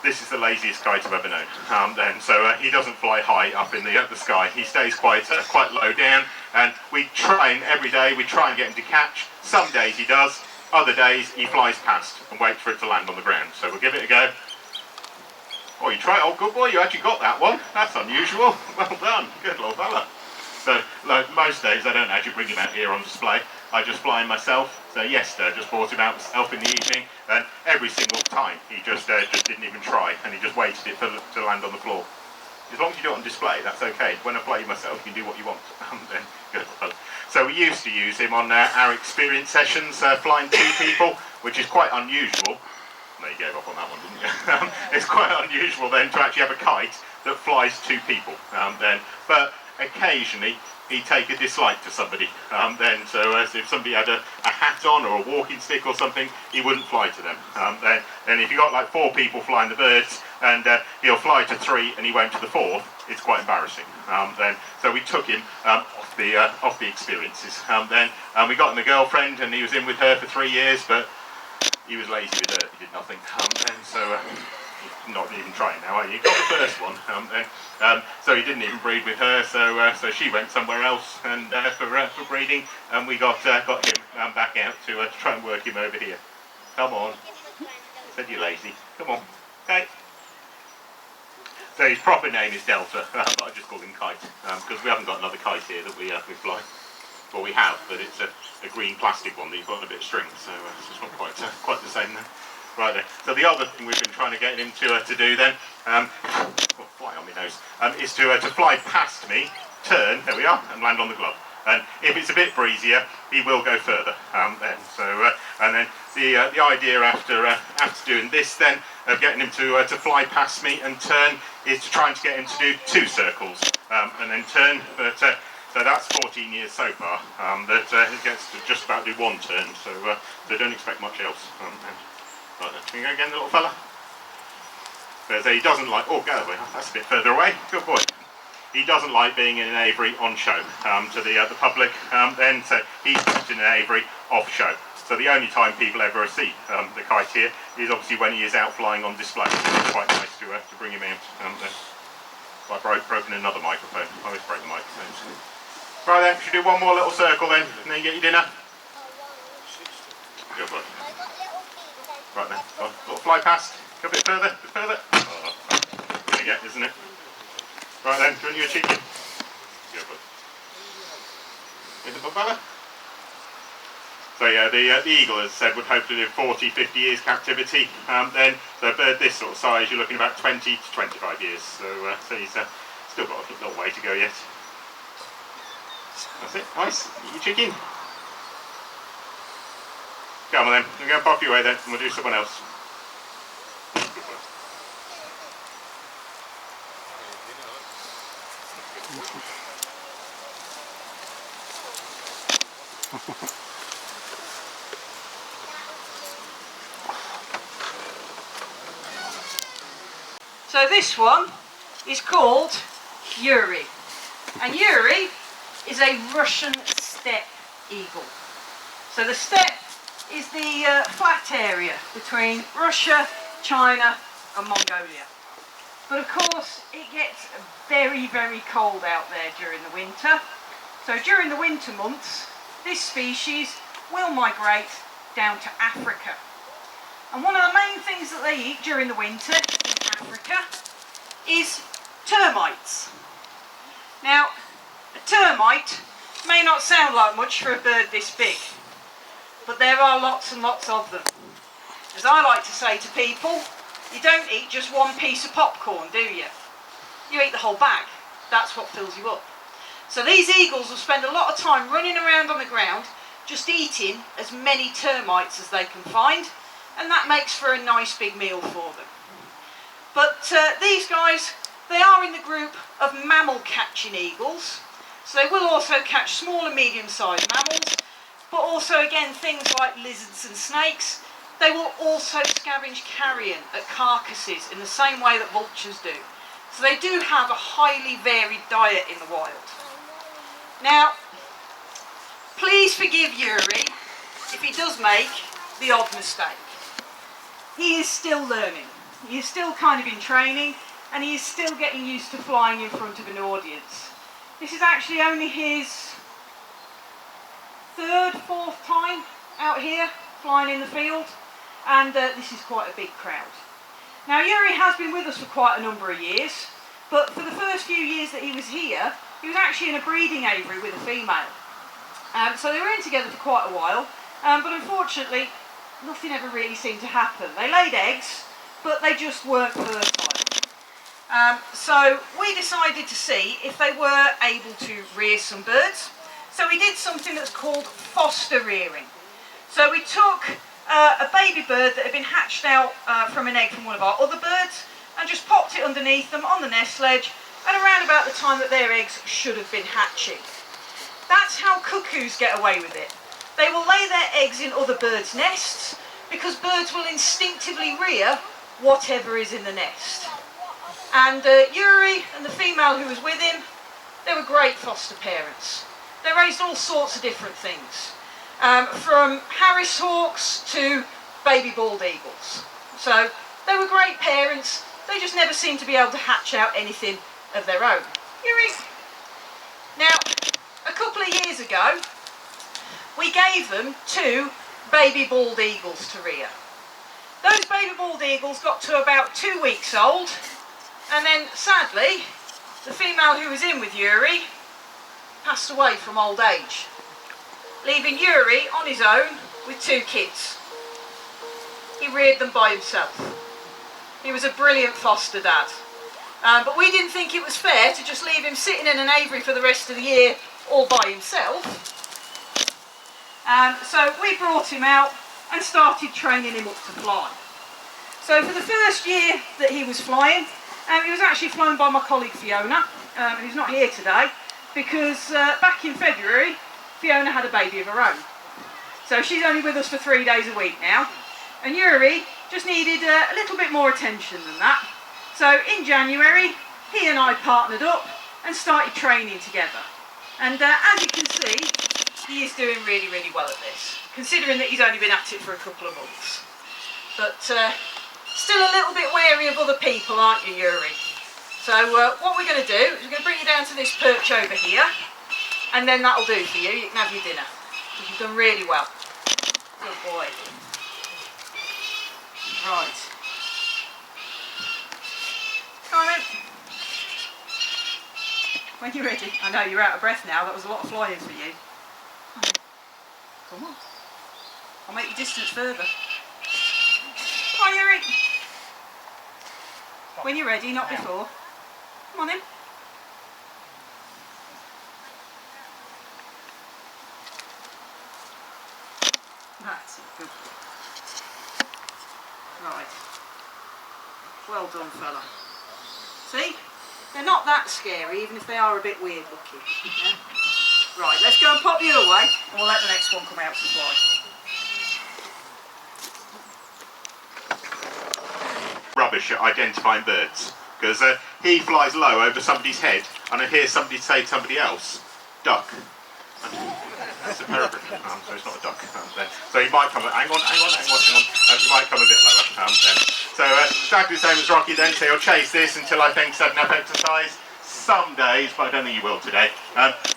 this is the laziest kite I've ever known. He doesn't fly high up in the sky. He stays quite low down, and we train every day. We try and get him to catch. Some days he does. Other days he flies past and waits for it to land on the ground. So we'll give it a go. Oh, you try. Oh, good boy. You actually got that one. That's unusual. Well done. Good little fella. So like most days I don't actually bring him out here on display. I just fly him myself. So yesterday I just brought him out myself in the evening, and every single time he just didn't even try, and he just waited it to land on the floor. As long as you do it on display, that's okay. When I play myself, you can do what you want. Then good. So we used to use him on our experience sessions, flying 2 people, which is quite unusual. No, you gave up on that one, didn't you? It's quite unusual then to actually have a kite that flies 2 people. But occasionally he'd take a dislike to somebody. If somebody had a hat on or a walking stick or something, he wouldn't fly to them. Then if you got like 4 people flying the birds, and he'll fly to 3 and he won't to the 4th, it's quite embarrassing. So we took him off the experiences. We got him a girlfriend, and he was in with her for 3 years, but he was lazy with her. He did nothing. Not even trying now, are you? Got the first one. So he didn't even breed with her. So she went somewhere else and for breeding, and we got him back out to try and work him over here. Come on. Said you're lazy. Come on. Okay. So his proper name is Delta, but I just call him Kite because we haven't got another kite here that we fly. Well, we have, but it's a green plastic one that you've got a bit of string, so it's not quite the same then. Right then. So the other thing we've been trying to get him to do then, fly on my nose, is to fly past me, turn, there we are, and land on the glove. And if it's a bit breezier, he will go further. And then the idea after doing this then of getting him to fly past me and turn is to try and get him to do 2 circles and then turn. But so that's 14 years so far. He gets to just about do 1 turn. So don't expect much else. Right then, can you go again, the little fella? But he doesn't like. Oh, go away. That's a bit further away. Good boy. He doesn't like being in an aviary on show to the public. So he's kept in an aviary off show. So the only time people ever see the kite here is obviously when he is out flying on display. It's quite nice to bring him out. I've broken another microphone. I always break the microphones. Right then, should we do one more little circle then, and then you get your dinner? Good boy. Right then, little fly past. Go a bit further, Oh, there you go, isn't it? Right then, do you want your chicken? Good boy. Is it fella? So yeah, the eagle, as I said, would hope to live 40, 50 years captivity. So a bird this sort of size, you're looking about 20 to 25 years. So he's still got a little way to go yet. That's it, nice. Eat your chicken. Come on then, we'll go pop you away then, and we'll do someone else. So this one is called Yuri, and Yuri is a Russian steppe eagle. So the steppe is the flat area between Russia, China and Mongolia. But of course it gets very, very cold out there during the winter. So during the winter months, this species will migrate down to Africa. And one of the main things that they eat during the winter in Africa is termites. Now, a termite may not sound like much for a bird this big, but there are lots and lots of them. As I like to say to people, you don't eat just one piece of popcorn, do you? You eat the whole bag. That's what fills you up. So these eagles will spend a lot of time running around on the ground, just eating as many termites as they can find, and that makes for a nice big meal for them. But these guys, they are in the group of mammal catching eagles, so they will also catch small and medium-sized mammals, but also again things like lizards and snakes. They will also scavenge carrion at carcasses in the same way that vultures do. So they do have a highly varied diet in the wild. Now, please forgive Yuri if he does make the odd mistake. He is still learning. He is still kind of in training, and he is still getting used to flying in front of an audience. This is actually only his fourth time out here flying in the field, and this is quite a big crowd. Now, Yuri has been with us for quite a number of years, but for the first few years that he was here, he was actually in a breeding aviary with a female. So they were in together for quite a while, but unfortunately nothing ever really seemed to happen. They laid eggs, but they just weren't fertile. So we decided to see if they were able to rear some birds. So we did something that's called foster rearing. So we took a baby bird that had been hatched out from an egg from one of our other birds and just popped it underneath them on the nest sledge at around about the time that their eggs should have been hatching. That's how cuckoos get away with it. They will lay their eggs in other birds' nests because birds will instinctively rear whatever is in the nest. And Yuri and the female who was with him, they were great foster parents. They raised all sorts of different things, from Harris hawks to baby bald eagles. So they were great parents, they just never seemed to be able to hatch out anything of their own. Yuri. Now, a couple of years ago, we gave them 2 baby bald eagles to rear. Those baby bald eagles got to about 2 weeks old, and then sadly, the female who was in with Yuri passed away from old age, leaving Yuri on his own with 2 kids. He reared them by himself. He was a brilliant foster dad. But we didn't think it was fair to just leave him sitting in an aviary for the rest of the year all by himself. So we brought him out and started training him up to fly. So for the first year that he was flying, he was actually flown by my colleague Fiona, who's not here today, because back in February, Fiona had a baby of her own. So she's only with us for 3 days a week now. And Yuri just needed a little bit more attention than that. So in January, he and I partnered up and started training together. And as you can see, he is doing really, really well at this, considering that he's only been at it for a couple of months. But still a little bit wary of other people, aren't you, Yuri? So what we're going to do is we're going to bring you down to this perch over here, and then that'll do for you. You can have your dinner. You've done really well. Good boy. Right. Come on then. When you're ready. I know you're out of breath now. That was a lot of flying for you. Come on. I'll make your distance further. Come on, Yuri. When you're ready, not before. Come on in. That's it. Good. Right. Well done, fella. See? They're not that scary, even if they are a bit weird looking. Yeah? Right, let's go and pop you away, and we'll let the next one come out to fly. Rubbish at identifying birds, because he flies low over somebody's head, and I hear somebody say to somebody else, duck. That's a peregrine, so it's not a duck. So he might come, hang on, he might come a bit lower. So exactly the same as Rocky then, so he'll chase this until I think he's had enough exercise. Some days, but I don't think he will today,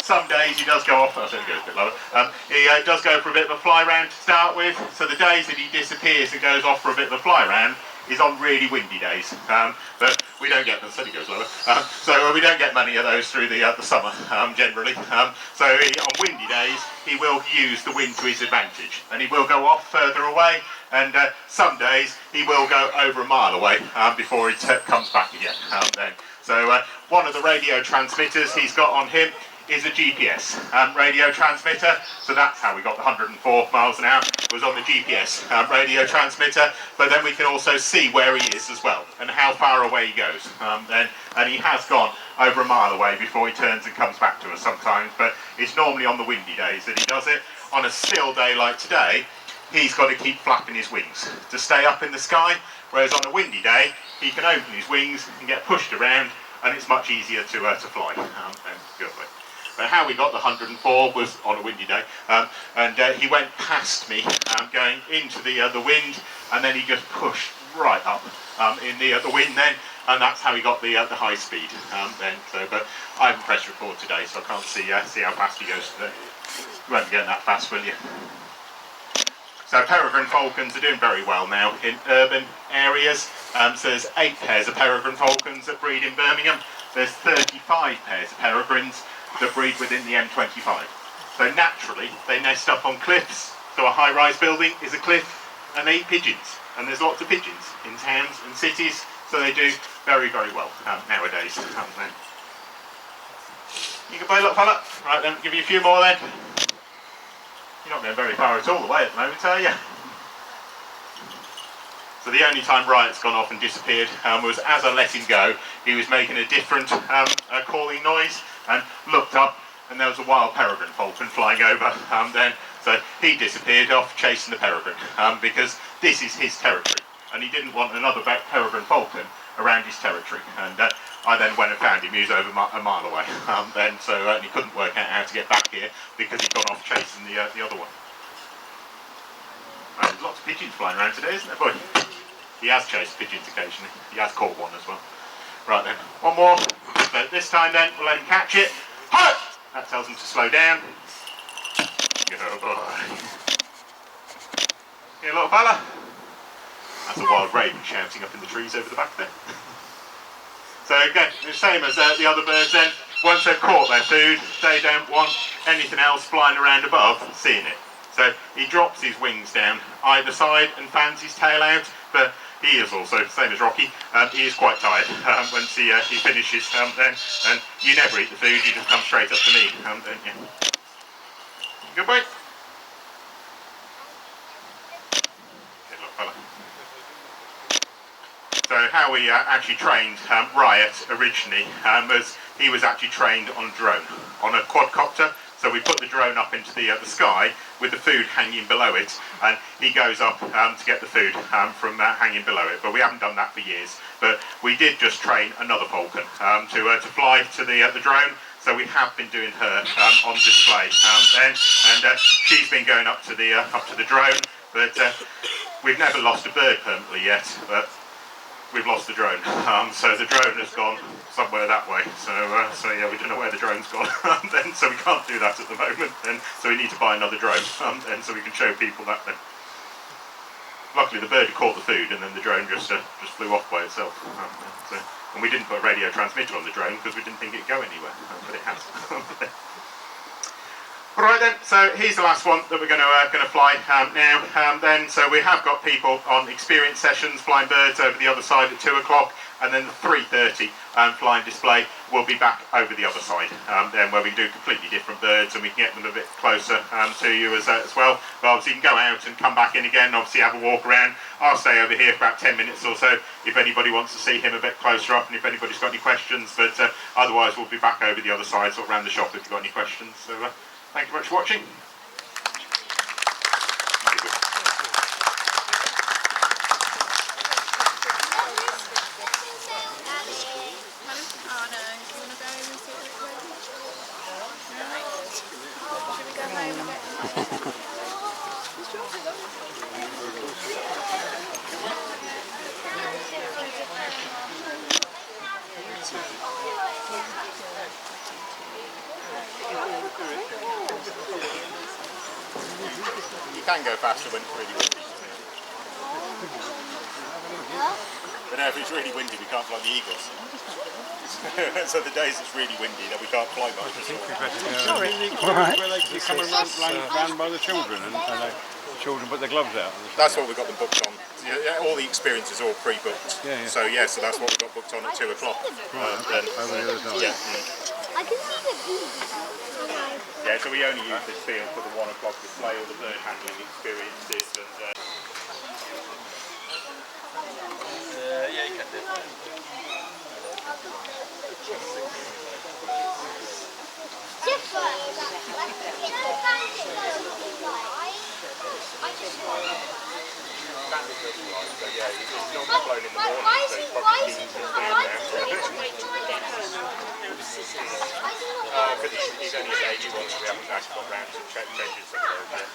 some days he does go off, so he goes a bit lower, he does go for a bit of a fly round to start with, so the days that he disappears and goes off for a bit of a fly round, is on really windy days, but we don't get them. So he goes lower. So we don't get many of those through the summer generally. So on windy days, he will use the wind to his advantage, and he will go off further away. And some days he will go over a mile away before he comes back again. So one of the radio transmitters he's got on him is a GPS radio transmitter, so that's how we got the 104 miles an hour, was on the GPS radio transmitter, but then we can also see where he is as well, and how far away he goes, and he has gone over a mile away before he turns and comes back to us sometimes, but it's normally on the windy days that he does it. On a still day like today, he's got to keep flapping his wings to stay up in the sky, whereas on a windy day, he can open his wings and get pushed around, and it's much easier to fly. But how we got the 104 was on a windy day, and he went past me, going into the wind, and then he just pushed right up in the wind then, and that's how he got the high speed then. So, but I haven't pressed record today, so I can't see how fast he goes today. You won't be getting that fast, will you? So peregrine falcons are doing very well now in urban areas. So there's 8 pairs of peregrine falcons that breed in Birmingham. There's 35 pairs of peregrines that breed within the M25. So naturally, they nest up on cliffs. So a high-rise building is a cliff, and they eat pigeons. And there's lots of pigeons in towns and cities, so they do very, very well nowadays. You can play, little fella. Right then, give you a few more then. You're not going very far at all away at the moment, are you? So the only time Riot's gone off and disappeared was as I let him go. He was making a different calling noise and looked up, and there was a wild peregrine falcon flying over then. So he disappeared off chasing the peregrine because this is his territory, and he didn't want another peregrine falcon around his territory. And I then went and found him. He was over a mile away then, so he couldn't work out how to get back here because he'd gone off chasing the other one. There's lots of pigeons flying around today, isn't there, boy? He has chased pigeons occasionally. He has caught one as well. Right then, one more. So this time then, we'll let him catch it. Halt! That tells him to slow down. Good boy. Here, little fella. That's a wild raven shouting up in the trees over the back there. So again, the same as the other birds then, once they've caught their food, they don't want anything else flying around above seeing it. So he drops his wings down either side and fans his tail out, but he is also, same as Rocky, he is quite tired once he finishes then, and you never eat the food, you just come straight up to me, don't you? Good boy. Good little fella. So how we actually trained Riot originally was he was actually trained on a drone, on a quadcopter. So we put the drone up into the sky with the food hanging below it, and he goes up to get the food from hanging below it. But we haven't done that for years. But we did just train another falcon to fly to the drone. So we have been doing her on display then, and she's been going up to the drone. But we've never lost a bird permanently yet. But we've lost the drone. So the drone has gone somewhere that way. So yeah, we don't know where the drone's gone. Then, so we can't do that at the moment. Then, so we need to buy another drone. Then, so we can show people that. Then, luckily, the bird caught the food, and then the drone just flew off by itself. And we didn't put a radio transmitter on the drone because we didn't think it'd go anywhere, but it has. Alright then, so here's the last one that we're going to fly now. Then, so we have got people on experience sessions flying birds over the other side at 2 o'clock, and then the 3:30 flying display will be back over the other side, then where we can do completely different birds and we can get them a bit closer to you as well. But obviously you can go out and come back in again, obviously have a walk around. I'll stay over here for about 10 minutes or so if anybody wants to see him a bit closer up and if anybody's got any questions, but otherwise we'll be back over the other side, sort of around the shop if you've got any questions. So thank you very much for watching. You can go faster when it's really windy. But now if it's really windy, we can't fly the eagles. So the days it's really windy, then we can't fly much. Sorry. Where they come around by the children and the children put their gloves out. That's what we got them booked on. Yeah, all the experience is all pre-booked. Yeah. So so that's what we got booked on at 2 o'clock. Over the other side. Yeah. I can see the bees. Yeah, so we only use this field for the 1 o'clock display, all the bird handling experiences and yeah, you can do it. he's only a baby one, so we haven't actually got round to changing some of those yet.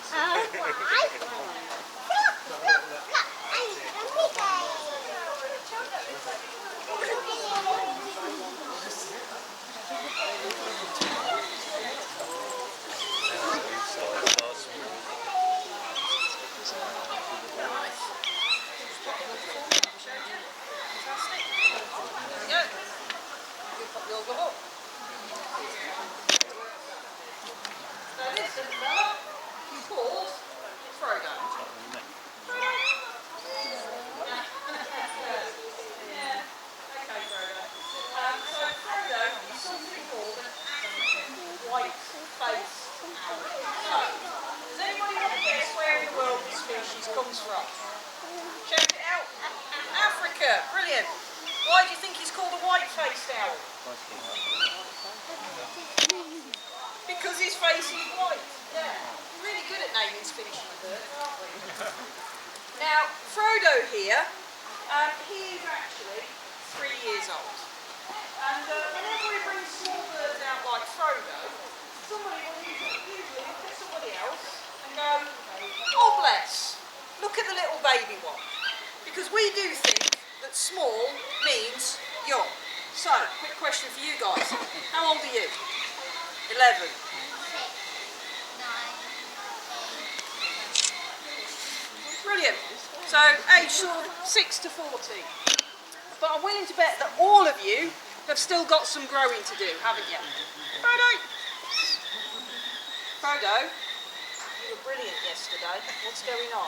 Comes from. Check it out. Africa. Brilliant. Why do you think he's called a white-faced owl? Because his face is white. Yeah. We're really good at naming species of birds, aren't we? Now, Frodo here, he is actually 3 years old. And whenever we bring small birds out like Frodo, somebody will usually look at somebody else and go, oh bless. Look at the little baby one. Because we do think that small means young. So, quick question for you guys. How old are you? 11. 9. Brilliant. So, age sort of 6 to 14. But I'm willing to bet that all of you have still got some growing to do, haven't you? Frodo, you were brilliant yesterday. What's going on?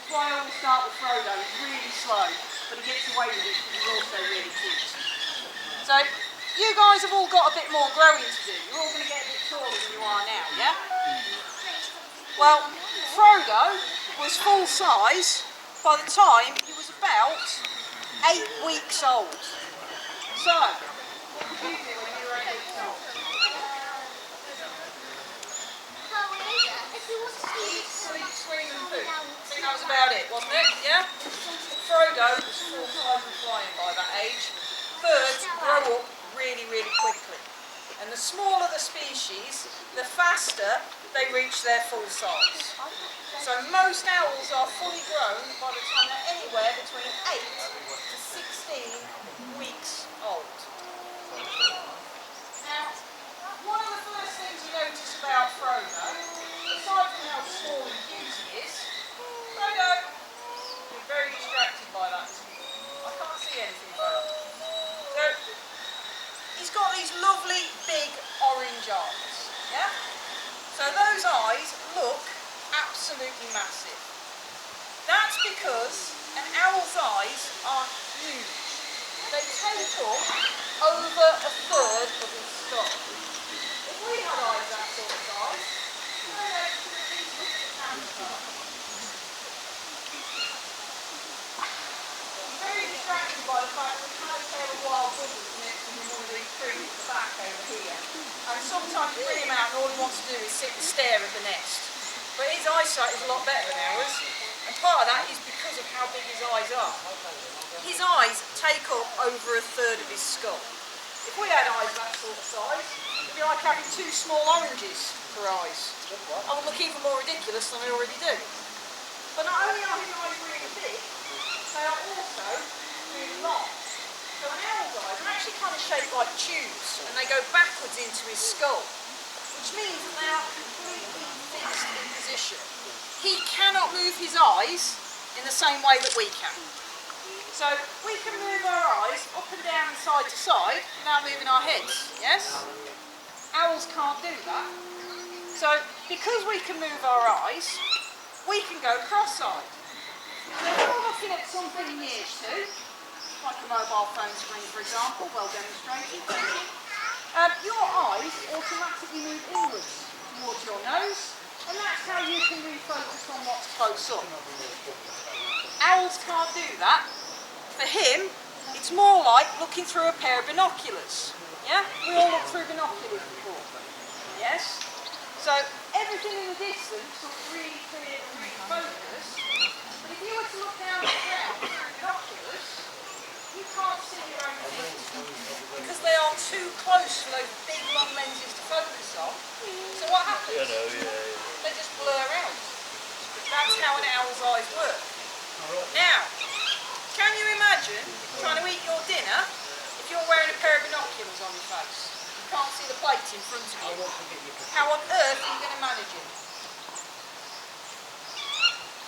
That's why I always start with Frodo. He's really slow, but he gets away with it because he's also really cute. So, you guys have all got a bit more growing to do. You're all going to get a bit taller than you are now, yeah? Well, Frodo was full size by the time he was about 8 weeks old. So, what did you do when you were 8 weeks old? Swing and poo. I think that was about it, wasn't it? Yeah? Frodo was full size and flying by that age. Birds grow up really, really quickly. And the smaller the species, the faster they reach their full size. So most owls are fully grown by the time they're anywhere between 8 to 16 weeks old. Now, one of the first things you notice about Frodo, aside from how small and cute he is, Frodo, you're very distracted by that. I can't see anything, Frodo. So, he's got these lovely big orange eyes, yeah? So those eyes look absolutely massive. That's because an owl's eyes are huge. They take up over a third of his skull. If we had eyes that sort of size, I'm very distracted by the fact that we had a pair of wild buzzards next to him, one of these trees at the back over here. And sometimes you bring him out and all he wants to do is sit and stare at the nest. But his eyesight is a lot better than ours, and part of that is because of how big his eyes are. His eyes take up over a third of his skull. If we had eyes that sort of size, it'd be like having 2 small oranges for eyes. I would look even more ridiculous than I already do. But not only are his eyes really big, they are also really long. So an owl's eyes are actually kind of shaped like tubes, and they go backwards into his skull, which means that they are completely fixed in position. He cannot move his eyes in the same way that we can. So we can move our eyes up and down and side to side without moving our heads, yes? Owls can't do that. So because we can move our eyes, we can go cross-eyed. So if you're looking at something near to, like a mobile phone screen for example, well demonstrated, your eyes automatically move inwards towards your nose, and that's how you can refocus on what's close up. Owls can't do that. For him, it's more like looking through a pair of binoculars. Yeah? We all looked through binoculars before. Yes? So everything in the distance looks really clear and really focused. But if you were to look down at the ground through binoculars, you can't see your own feet because they are too close for those big long lenses to focus on. So what happens? They just blur out. That's how an owl's eyes work. Now, can you imagine trying to eat your dinner if you're wearing a pair of binoculars on your face? You can't see the plate in front of you. How on earth are you going to manage it?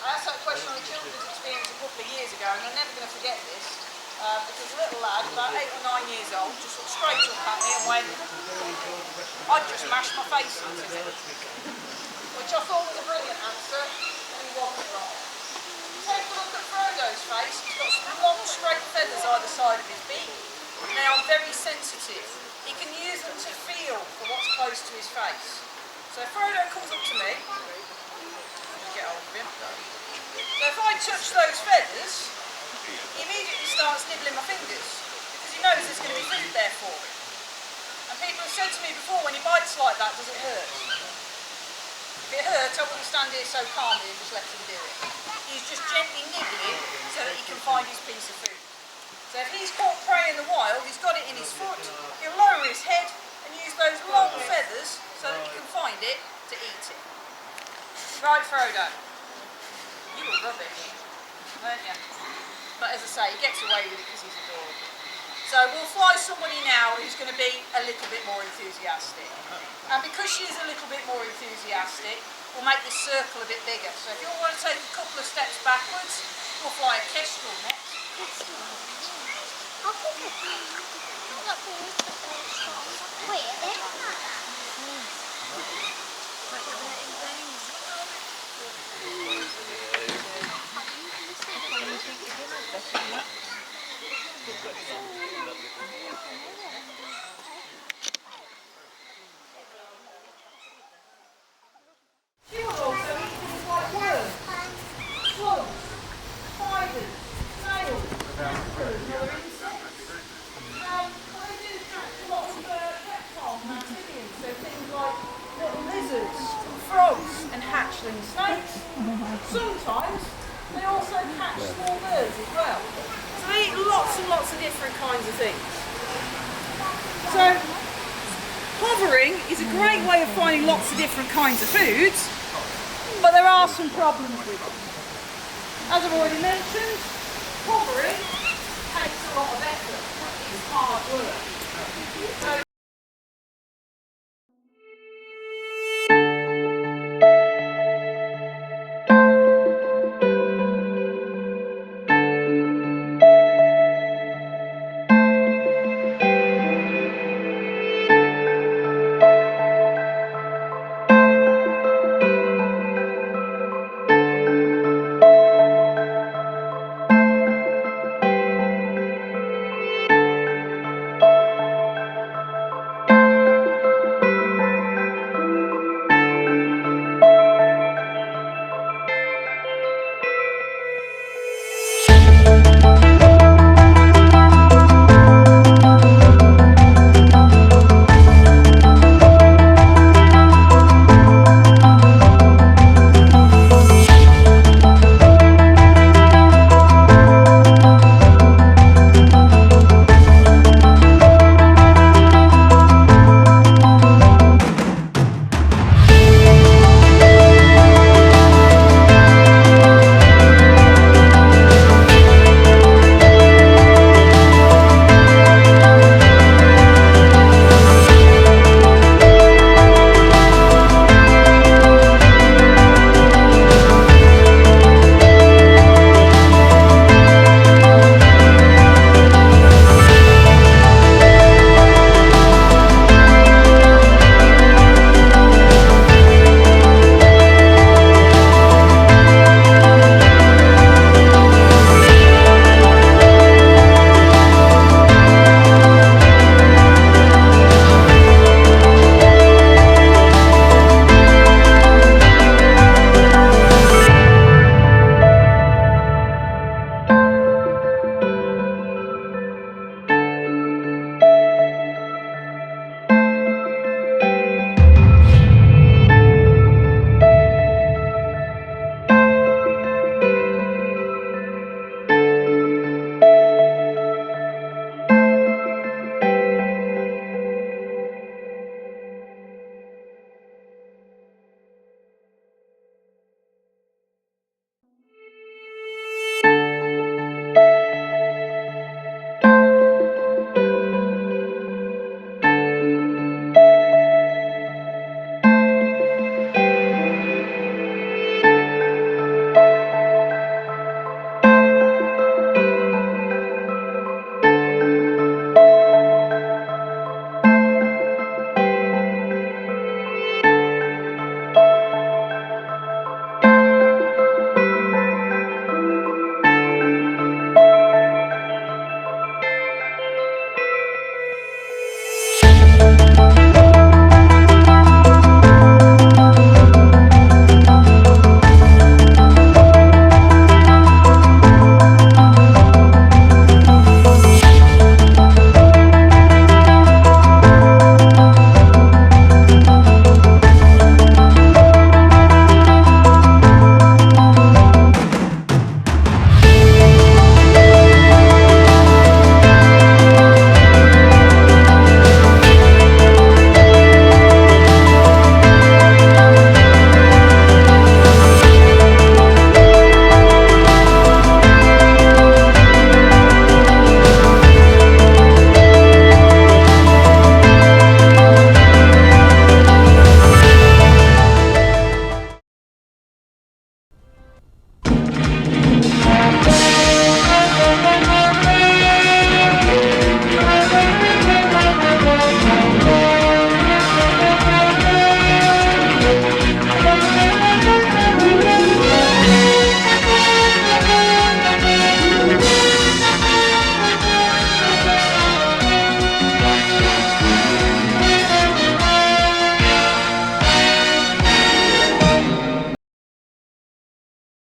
I asked that question on a children's experience a couple of years ago, and I'm never going to forget this. Because a little lad, about 8 or 9 years old, just looked straight up at me and went, "I'd just mash my face into it." Which I thought was a brilliant answer, and he wasn't wrong. Take a look at Frodo's face. He's got some long straight feathers either side of his beak. They are very sensitive. He can use them to feel for what's close to his face. So if Frodo comes up to me, get hold of him. So if I touch those feathers, he immediately starts nibbling my fingers because he knows there's going to be food there for him. And people have said to me before, when he bites like that, does it hurt? If it hurt, I wouldn't stand here so calmly and just let him do it. He's just gently nibbling so that he can find his piece of food. So if he's caught prey in the wild, he's got it in his foot, he'll lower his head and use those long feathers so that he can find it to eat it. Right, Frodo, you were rubbish, weren't you? But as I say, he gets away with it because he's adorable. So we'll fly somebody now who's going to be a little bit more enthusiastic. And because she's a little bit more enthusiastic, we'll make this circle a bit bigger. So if you all want to take a couple of steps backwards, we'll fly a kestrel next. Wait, they're She will also eat things like worms, slugs, spiders, snails, caterpillars and other insects. They do catch a lot of reptiles and amphibians, so things like little lizards, frogs and hatchling snakes. Sometimes they also catch small birds as well. So they eat lots and lots of different kinds of things. So hovering is a great way of finding lots of different kinds of foods, but there are some problems with it. As I've already mentioned, hovering takes a lot of effort. It's hard work. So